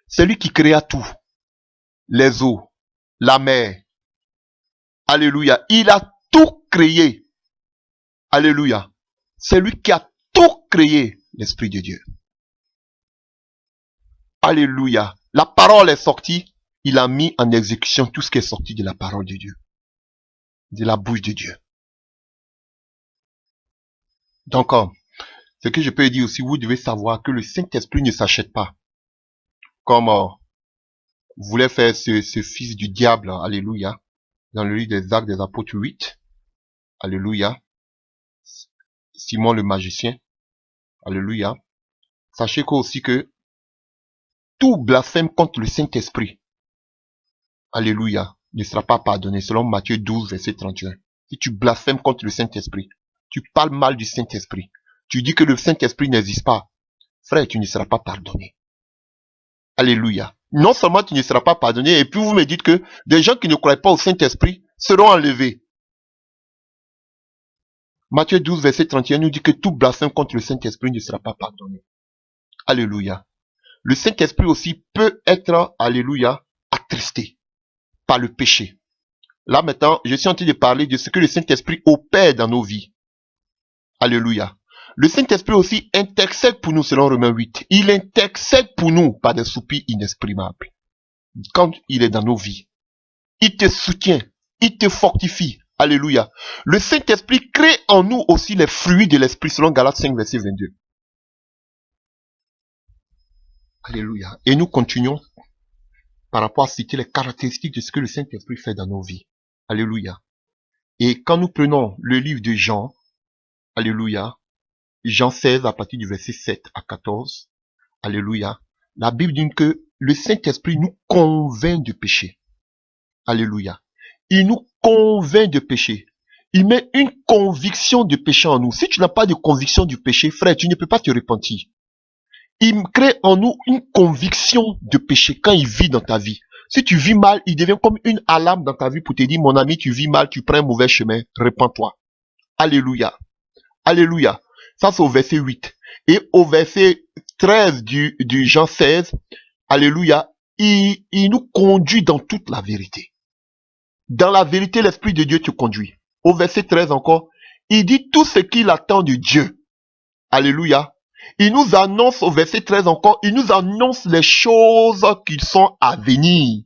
Speaker 1: C'est lui qui créa tout. Les eaux, la mer. Alléluia. Il a tout créé. Alléluia. C'est lui qui a tout créé, l'Esprit de Dieu. Alléluia. La parole est sortie. Il a mis en exécution tout ce qui est sorti de la parole de Dieu. De la bouche de Dieu. Donc, ce que je peux dire aussi, vous devez savoir que le Saint-Esprit ne s'achète pas. Comme voulait faire ce fils du diable, alléluia, dans le livre des Actes des Apôtres 8. Alléluia. Simon le magicien. Alléluia. Sachez aussi que tout blasphème contre le Saint-Esprit, alléluia, ne sera pas pardonné, selon Matthieu 12, verset 31. Si tu blasphèmes contre le Saint-Esprit, tu parles mal du Saint-Esprit, tu dis que le Saint-Esprit n'existe pas, frère, tu ne seras pas pardonné. Alléluia. Non seulement tu ne seras pas pardonné, et puis vous me dites que des gens qui ne croient pas au Saint-Esprit seront enlevés. Matthieu 12, verset 31 nous dit que tout blasphème contre le Saint-Esprit ne sera pas pardonné. Alléluia. Le Saint-Esprit aussi peut être, alléluia, attristé par le péché. Là maintenant, je suis en train de parler de ce que le Saint-Esprit opère dans nos vies. Alléluia. Le Saint-Esprit aussi intercède pour nous selon Romains 8. Il intercède pour nous par des soupirs inexprimables. Quand il est dans nos vies, il te soutient, il te fortifie. Alléluia. Le Saint-Esprit crée en nous aussi les fruits de l'Esprit selon Galates 5, verset 22. Alléluia. Et nous continuons par rapport à citer les caractéristiques de ce que le Saint-Esprit fait dans nos vies. Alléluia. Et quand nous prenons le livre de Jean, alléluia, Jean 16 à partir du verset 7 à 14, alléluia, la Bible dit que le Saint-Esprit nous convainc de péché. Alléluia. Il nous convainc de péché. Il met une conviction de péché en nous. Si tu n'as pas de conviction du péché, frère, tu ne peux pas te repentir. Il crée en nous une conviction de péché quand il vit dans ta vie. Si tu vis mal, il devient comme une alarme dans ta vie pour te dire, mon ami, tu vis mal, tu prends un mauvais chemin, repens-toi. Alléluia. Alléluia. Ça, c'est au verset 8. Et au verset 13 du Jean 16, alléluia, il nous conduit dans toute la vérité. Dans la vérité, l'Esprit de Dieu te conduit. Au verset 13 encore, il dit tout ce qu'il attend de Dieu. Alléluia. Il nous annonce au verset 13 encore, il nous annonce les choses qui sont à venir.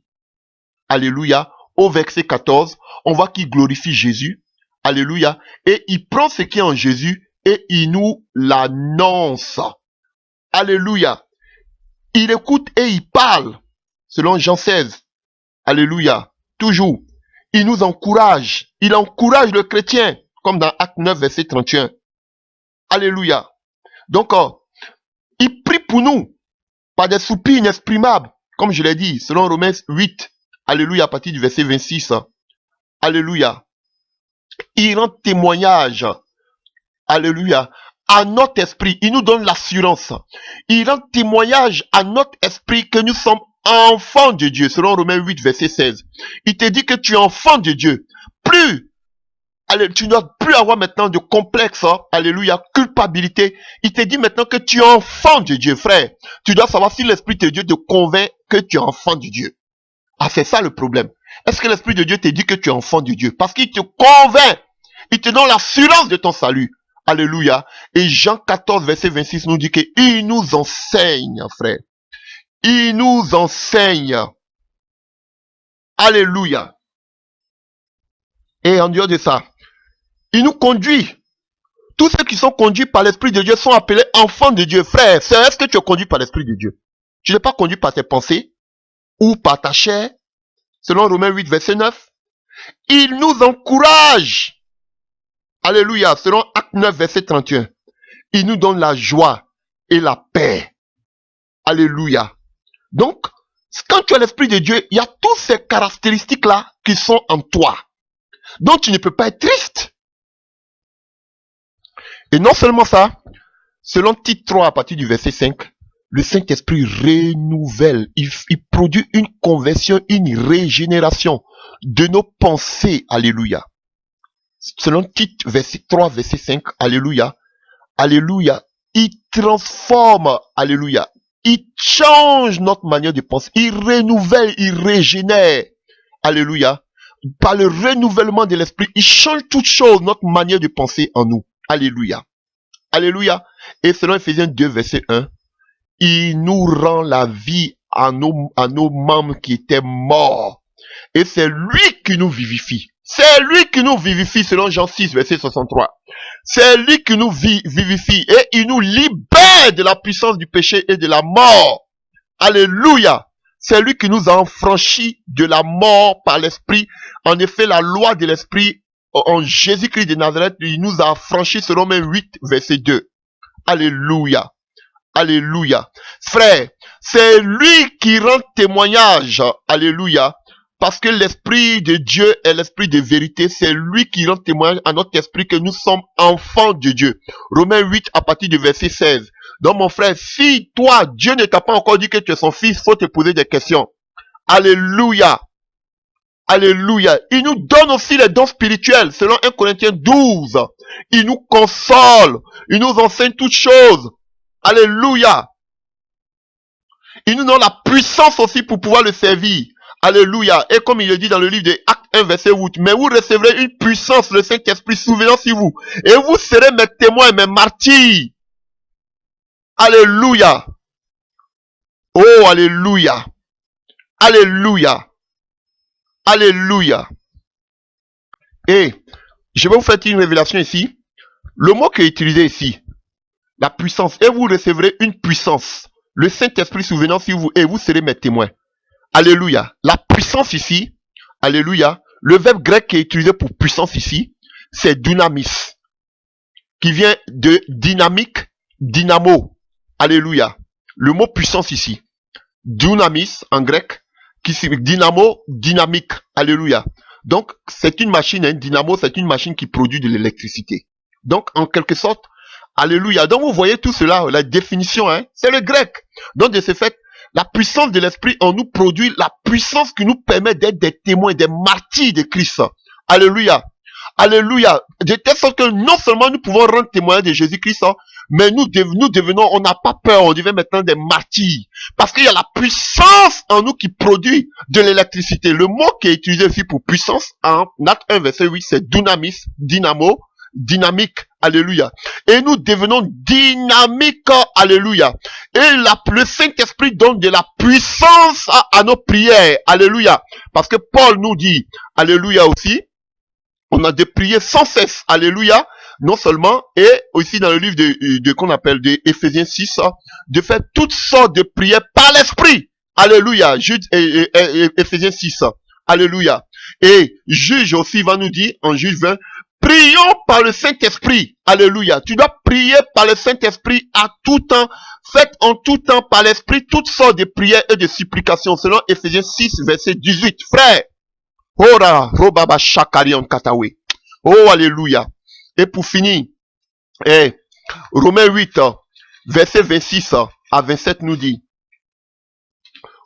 Speaker 1: Alléluia. Au verset 14, on voit qu'il glorifie Jésus. Alléluia. Et il prend ce qui est en Jésus et il nous l'annonce. Alléluia. Il écoute et il parle. Selon Jean 16. Alléluia. Toujours. Il nous encourage. Il encourage le chrétien, comme dans Acte 9, verset 31. Alléluia. Donc, il prie pour nous par des soupirs inexprimables, comme je l'ai dit, selon Romains 8. Alléluia, à partir du verset 26. Alléluia. Il rend témoignage. Alléluia. À notre esprit. Il nous donne l'assurance. Il rend témoignage à notre esprit que nous sommes enfants de Dieu. Selon Romains 8, verset 16. Il te dit que tu es enfant de Dieu. Tu ne dois plus avoir maintenant de complexe. Alléluia. Culpabilité. Il te dit maintenant que tu es enfant de Dieu, frère. Tu dois savoir si l'Esprit de Dieu te convainc que tu es enfant de Dieu. Ah, c'est ça le problème. Est-ce que l'Esprit de Dieu te dit que tu es enfant de Dieu? Parce qu'il te convainc. Il te donne l'assurance de ton salut. Alléluia. Et Jean 14, verset 26 nous dit qu'il nous enseigne, frère. Il nous enseigne. Alléluia. Et en dehors de ça, il nous conduit. Tous ceux qui sont conduits par l'Esprit de Dieu sont appelés enfants de Dieu. Frère, est-ce que tu es conduit par l'Esprit de Dieu? Tu n'es pas conduit par tes pensées ou par ta chair. Selon Romains 8, verset 9. Il nous encourage. Alléluia. Selon Acte 9, verset 31. Il nous donne la joie et la paix. Alléluia. Donc, quand tu as l'Esprit de Dieu, il y a toutes ces caractéristiques-là qui sont en toi. Donc, tu ne peux pas être triste. Et non seulement ça, selon Tite 3 à partir du verset 5, le Saint-Esprit renouvelle, il produit une conversion, une régénération de nos pensées. Alléluia. Selon Tite verset 3, verset 5, alléluia. Alléluia. Il transforme, alléluia. Il change notre manière de penser. Il renouvelle, il régénère. Alléluia. Par le renouvellement de l'esprit, il change toute chose, notre manière de penser en nous. Alléluia. Alléluia. Et selon Ephésiens 2, verset 1, il nous rend la vie à nos membres qui étaient morts. Et c'est lui qui nous vivifie. C'est lui qui nous vivifie selon Jean 6, verset 63. C'est lui qui nous vivifie et il nous libère de la puissance du péché et de la mort. Alléluia. C'est lui qui nous a affranchis de la mort par l'esprit. En effet, la loi de l'esprit en Jésus-Christ de Nazareth, il nous a affranchis selon Romains 8, verset 2. Alléluia. Alléluia. Frère, c'est lui qui rend témoignage. Alléluia. Parce que l'Esprit de Dieu est l'Esprit de vérité. C'est lui qui rend témoignage à notre esprit que nous sommes enfants de Dieu. Romains 8 à partir du verset 16. Donc mon frère, si toi, Dieu ne t'a pas encore dit que tu es son fils, il faut te poser des questions. Alléluia. Alléluia. Il nous donne aussi les dons spirituels. Selon 1 Corinthiens 12. Il nous console. Il nous enseigne toutes choses. Alléluia. Il nous donne la puissance aussi pour pouvoir le servir. Alléluia. Et comme il le dit dans le livre de Actes 1, verset 8, mais vous recevrez une puissance, le Saint-Esprit souvenant sur vous. Et vous serez mes témoins, mes martyrs. Alléluia. Oh, alléluia. Alléluia. Alléluia. Et je vais vous faire une révélation ici. Le mot qui est utilisé ici, la puissance, et vous recevrez une puissance, le Saint-Esprit souvenant sur vous, et vous serez mes témoins. Alléluia. La puissance ici, alléluia, le verbe grec qui est utilisé pour puissance ici, c'est dynamis, qui vient de dynamique, dynamo. Alléluia. Le mot puissance ici, dynamis en grec, qui signifie dynamo, dynamique. Alléluia. Donc, c'est une machine, un dynamo, c'est une machine qui produit de l'électricité. Donc, en quelque sorte, alléluia. Donc, vous voyez tout cela, la définition, c'est le grec. Donc, de ce fait, la puissance de l'esprit en nous produit la puissance qui nous permet d'être des témoins, des martyrs de Christ. Alléluia. Alléluia. De telle sorte que non seulement nous pouvons rendre témoignage de Jésus-Christ, mais nous devenons, on n'a pas peur, on devient maintenant des martyrs. Parce qu'il y a la puissance en nous qui produit de l'électricité. Le mot qui est utilisé ici pour puissance, en Acte 1, verset 8, c'est dynamis, dynamo, dynamique. Alléluia. Et nous devenons dynamiques. Alléluia. Et le Saint-Esprit donne de la puissance à nos prières. Alléluia. Parce que Paul nous dit, alléluia aussi, on a de prier sans cesse. Alléluia. Non seulement, et aussi dans le livre de qu'on appelle de Ephésiens 6, de faire toutes sortes de prières par l'Esprit. Alléluia. Ephésiens 6. Alléluia. Et Juge aussi va nous dire, en Juge 20, prions par le Saint-Esprit. Alléluia. Tu dois prier par le Saint-Esprit à tout temps. Faites en tout temps par l'Esprit toutes sortes de prières et de supplications, selon Éphésiens 6, verset 18. Frère, ora, robaba shakarion katawe. Oh, alléluia. Et pour finir, Romains 8, verset 26 à 27 nous dit,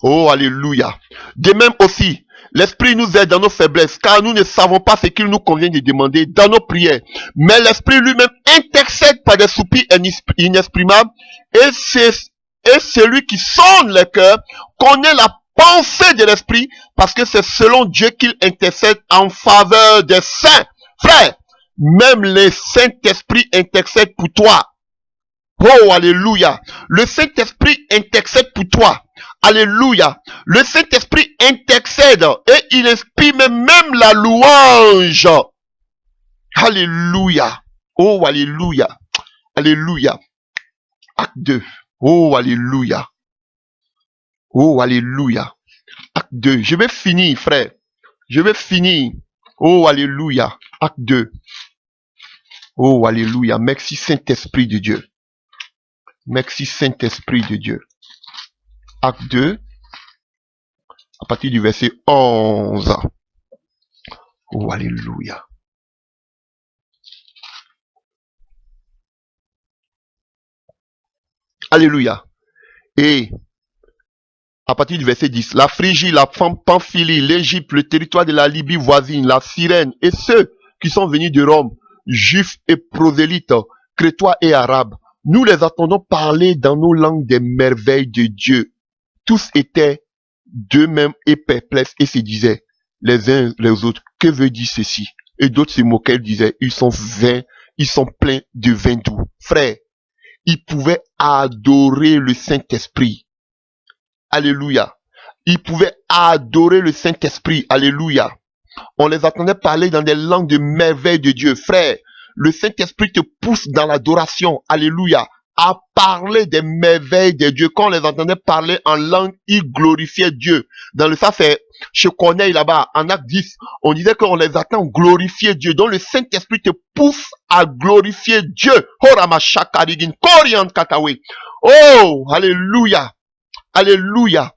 Speaker 1: oh, alléluia. De même aussi, l'Esprit nous aide dans nos faiblesses, car nous ne savons pas ce qu'il nous convient de demander dans nos prières. Mais l'Esprit lui-même intercède par des soupirs inexprimables, et celui qui sonde les cœurs connaît la pensée de l'Esprit, parce que c'est selon Dieu qu'il intercède en faveur des saints. Frère, même le Saint-Esprit intercède pour toi. Oh, alléluia. Le Saint-Esprit intercède pour toi. Alléluia. Le Saint-Esprit intercède et il inspire même la louange. Alléluia. Oh, alléluia. Alléluia. Acte 2. Oh, alléluia. Oh, alléluia. Acte 2. Je vais finir, frère. Je vais finir. Oh, alléluia. Acte 2. Oh, alléluia. Merci Saint-Esprit de Dieu. Merci Saint-Esprit de Dieu. Acte 2, à partir du verset 11. Oh, alléluia. Alléluia. Et à partir du verset 10, la Phrygie, la Pamphylie, l'Égypte, le territoire de la Libye voisine, la Cyrène et ceux qui sont venus de Rome, juifs et prosélytes, crétois et arabes, nous les attendons parler dans nos langues des merveilles de Dieu. Tous étaient d'eux-mêmes et perplexes et se disaient les uns les autres, que veut dire ceci? Et d'autres se moquaient, disaient, ils sont pleins de vin doux. Frère, ils pouvaient adorer le Saint-Esprit. Alléluia. Ils pouvaient adorer le Saint-Esprit. Alléluia. On les entendait parler dans des langues de merveilles de Dieu. Frère, le Saint-Esprit te pousse dans l'adoration. Alléluia. À parler des merveilles de Dieu. Quand on les entendait parler en langue, ils glorifiaient Dieu. Dans le ça c'est chez Corneille là-bas, en Acte 10, on disait qu'on les attend glorifier Dieu. Donc le Saint-Esprit te pousse à glorifier Dieu. Oh, alléluia. Alléluia.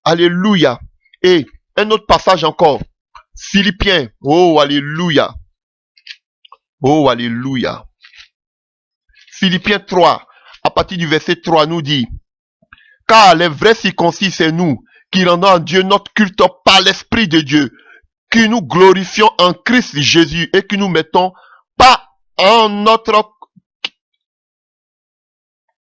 Speaker 1: Alléluia. Et un autre passage encore. Philippiens. Oh, alléluia. Oh, alléluia. Philippiens 3, à partir du verset 3, nous dit, car les vrais circoncis, c'est nous, qui rendons à Dieu notre culte par l'Esprit de Dieu, qui nous glorifions en Christ Jésus et qui nous mettons pas en notre...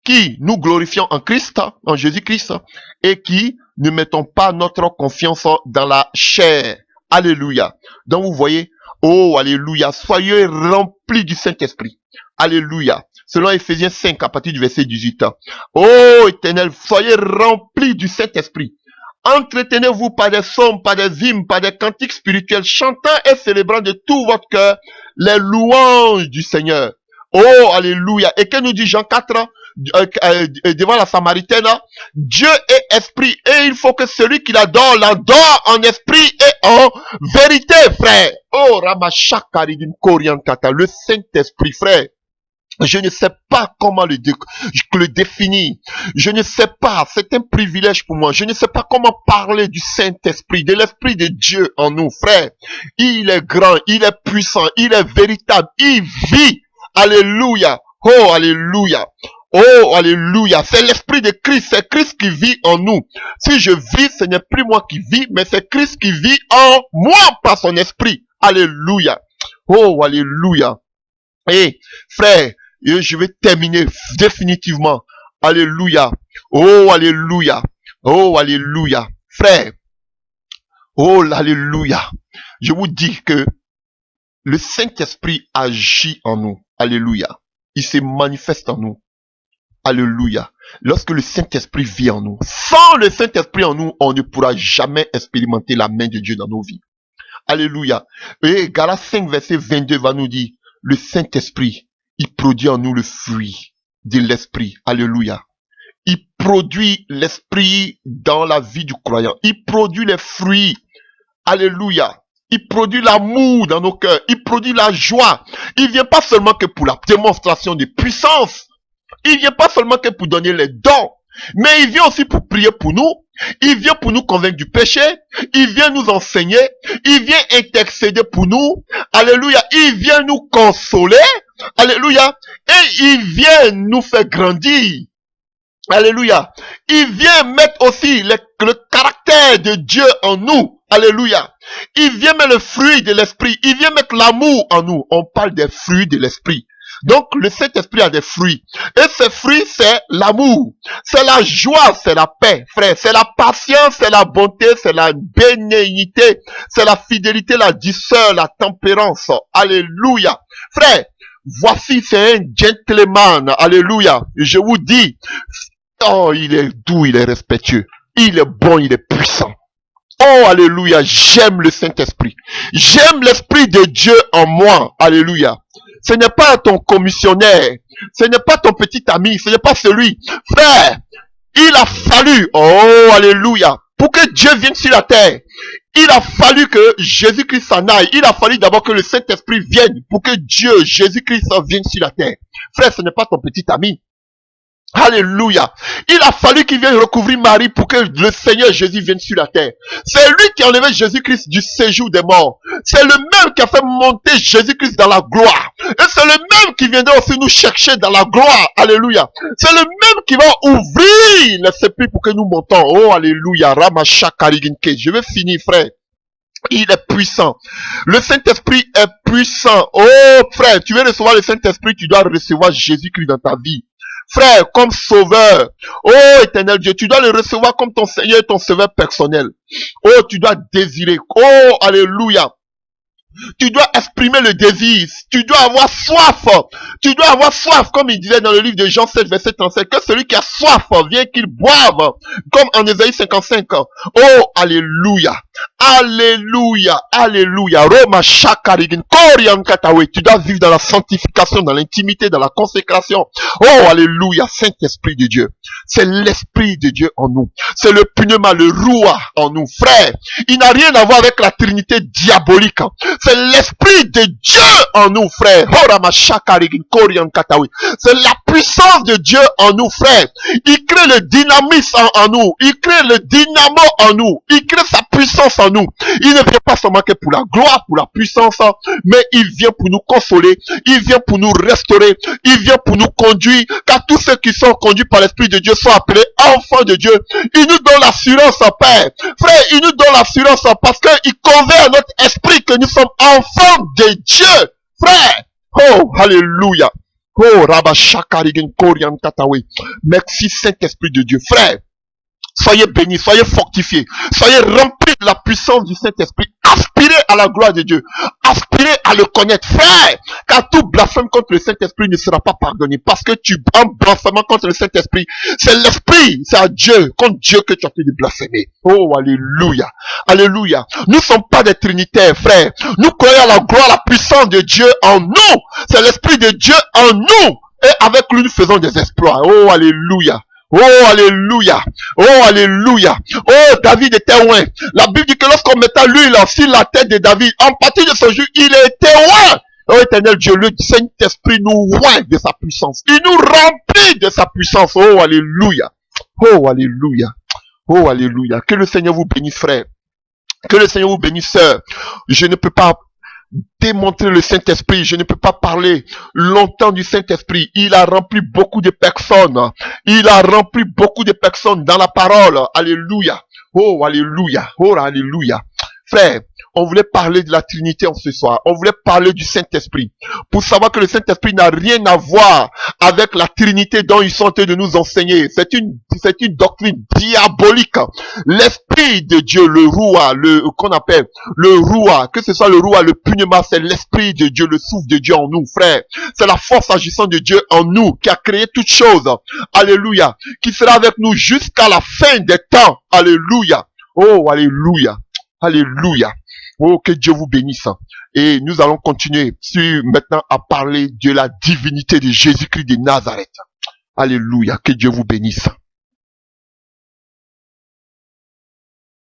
Speaker 1: qui nous glorifions en Christ, en Jésus-Christ, et qui ne mettons pas notre confiance dans la chair. Alléluia. Donc vous voyez, oh, alléluia, soyez remplis du Saint-Esprit. Alléluia. Selon Éphésiens 5, à partir du verset 18. Oh, Éternel, soyez remplis du Saint-Esprit. Entretenez-vous par des psaumes, par des hymnes, par des cantiques spirituels, chantant et célébrant de tout votre cœur les louanges du Seigneur. Oh, alléluia. Et que nous dit Jean 4, devant la Samaritaine, Dieu est esprit et il faut que celui qui l'adore en esprit et en vérité, frère. Oh, Ramachakaridin Koriankata, le Saint-Esprit, frère. Je ne sais pas comment le définir. Je ne sais pas. C'est un privilège pour moi. Je ne sais pas comment parler du Saint-Esprit, de l'Esprit de Dieu en nous, frère. Il est grand, il est puissant, il est véritable, il vit. Alléluia. Oh, alléluia. Oh, alléluia. C'est l'Esprit de Christ. C'est Christ qui vit en nous. Si je vis, ce n'est plus moi qui vis, mais c'est Christ qui vit en moi par son Esprit. Alléluia. Oh, alléluia. Et, frère, et je vais terminer définitivement. Alléluia. Oh, alléluia. Oh, alléluia. Frère. Oh, alléluia. Je vous dis que le Saint-Esprit agit en nous. Alléluia. Il se manifeste en nous. Alléluia. Lorsque le Saint-Esprit vit en nous. Sans le Saint-Esprit en nous, on ne pourra jamais expérimenter la main de Dieu dans nos vies. Alléluia. Et Galates 5, verset 22 va nous dire, le Saint-Esprit, il produit en nous le fruit de l'esprit. Alléluia. Il produit l'esprit dans la vie du croyant. Il produit les fruits. Alléluia. Il produit l'amour dans nos cœurs. Il produit la joie. Il vient pas seulement que pour la démonstration de puissance. Il vient pas seulement que pour donner les dons. Mais il vient aussi pour prier pour nous. Il vient pour nous convaincre du péché. Il vient nous enseigner. Il vient intercéder pour nous. Alléluia. Il vient nous consoler. Alléluia. Et il vient nous faire grandir. Alléluia. Il vient mettre aussi le caractère de Dieu en nous. Alléluia. Il vient mettre le fruit de l'esprit. Il vient mettre l'amour en nous. On parle des fruits de l'esprit. Donc, le Saint-Esprit a des fruits. Et ces fruits, c'est l'amour. C'est la joie, c'est la paix, frère. C'est la patience, c'est la bonté, c'est la bénignité. C'est la fidélité, la douceur, la tempérance. Alléluia. Frère, voici, c'est un gentleman. Alléluia. Je vous dis, oh, il est doux, il est respectueux. Il est bon, il est puissant. Oh, alléluia, j'aime le Saint-Esprit. J'aime l'Esprit de Dieu en moi. Alléluia. Ce n'est pas ton commissionnaire. Ce n'est pas ton petit ami. Ce n'est pas celui. Frère, il a fallu, oh, alléluia, pour que Dieu vienne sur la terre. Il a fallu que Jésus-Christ s'en aille. Il a fallu d'abord que le Saint-Esprit vienne pour que Dieu, Jésus-Christ, vienne sur la terre. Frère, ce n'est pas ton petit ami. Alléluia. Il a fallu qu'il vienne recouvrir Marie pour que le Seigneur Jésus vienne sur la terre. C'est lui qui a enlevé Jésus-Christ du séjour des morts. C'est le même qui a fait monter Jésus-Christ dans la gloire. Et c'est le même qui viendra aussi nous chercher dans la gloire. Alléluia. C'est le même qui va ouvrir les sépulcres pour que nous montons. Oh, alléluia. Ramachakariginke. Je vais finir, frère. Il est puissant. Le Saint-Esprit est puissant. Oh, frère, tu veux recevoir le Saint-Esprit, tu dois recevoir Jésus-Christ dans ta vie. Frère, comme sauveur. Oh, éternel Dieu, tu dois le recevoir comme ton Seigneur et ton sauveur personnel. Oh, tu dois désirer. Oh, alléluia. Tu dois exprimer le désir. Tu dois avoir soif. Tu dois avoir soif, comme il disait dans le livre de Jean 7, verset 37, que celui qui a soif vient qu'il boive, comme en Ésaïe 55. Oh, alléluia. Alléluia, alléluia. Roma shakarigin korian katawe. Tu dois vivre dans la sanctification, dans l'intimité, dans la consécration. Oh, alléluia, Saint-Esprit de Dieu. C'est l'Esprit de Dieu en nous. C'est le pneuma, le roua en nous. Frère, il n'a rien à voir avec la Trinité diabolique. C'est l'Esprit de Dieu en nous, frère. Horama shakarigin korian katawe. C'est la puissance de Dieu en nous, frère. Il crée le dynamisme en nous. Il crée le dynamo en nous. Il crée sa puissance en nous. Il ne vient pas seulement que pour la gloire, pour la puissance, mais il vient pour nous consoler, il vient pour nous restaurer, il vient pour nous conduire, car tous ceux qui sont conduits par l'Esprit de Dieu sont appelés enfants de Dieu. Il nous donne l'assurance, Père. Frère, il nous donne l'assurance parce qu'il convainc à notre esprit que nous sommes enfants de Dieu. Frère, oh, alléluia. Oh, Rabba Shakarigen Korian Tatawe. Merci Saint-Esprit de Dieu. Frère, soyez bénis, soyez fortifiés, soyez remplis de la puissance du Saint-Esprit. Aspirez à la gloire de Dieu. Aspirez à le connaître. Frère, car tout blasphème contre le Saint-Esprit ne sera pas pardonné. Parce que tu en blasphémant contre le Saint-Esprit, c'est l'Esprit, c'est à Dieu, contre Dieu que tu as fait de blasphémer. Oh, alléluia. Alléluia. Nous ne sommes pas des trinitaires, frère. Nous croyons à la gloire, la puissance de Dieu en nous. C'est l'Esprit de Dieu en nous. Et avec lui, nous faisons des exploits. Oh, alléluia. Oh, alléluia. Oh, alléluia. Oh, David était loin. La Bible dit que lorsqu'on mettait l'huile sur la tête de David, en partie de ce jour, il était loin. Oh, éternel Dieu, le Saint-Esprit nous oint de sa puissance. Il nous remplit de sa puissance. Oh, alléluia. Oh, alléluia. Oh, alléluia. Que le Seigneur vous bénisse, frère. Que le Seigneur vous bénisse, sœur. Je ne peux pas démontrer le Saint-Esprit, je ne peux pas parler longtemps du Saint-Esprit. Il a rempli beaucoup de personnes. Il a rempli beaucoup de personnes dans la parole. Alléluia. Oh, alléluia. Oh, alléluia. Frère, on voulait parler de la Trinité en ce soir. On voulait parler du Saint-Esprit. Pour savoir que le Saint-Esprit n'a rien à voir avec la Trinité dont ils sont en train de nous enseigner. C'est une doctrine diabolique. L'Esprit de Dieu, le Roua, qu'on appelle le Roua, que ce soit le Roua, le Pneuma, c'est l'Esprit de Dieu, le souffle de Dieu en nous, frère. C'est la force agissante de Dieu en nous qui a créé toutes choses. Alléluia. Qui sera avec nous jusqu'à la fin des temps. Alléluia. Oh, alléluia. Alléluia. Oh, que Dieu vous bénisse. Et nous allons continuer maintenant à parler de la divinité de Jésus-Christ de Nazareth. Alléluia. Que Dieu vous bénisse.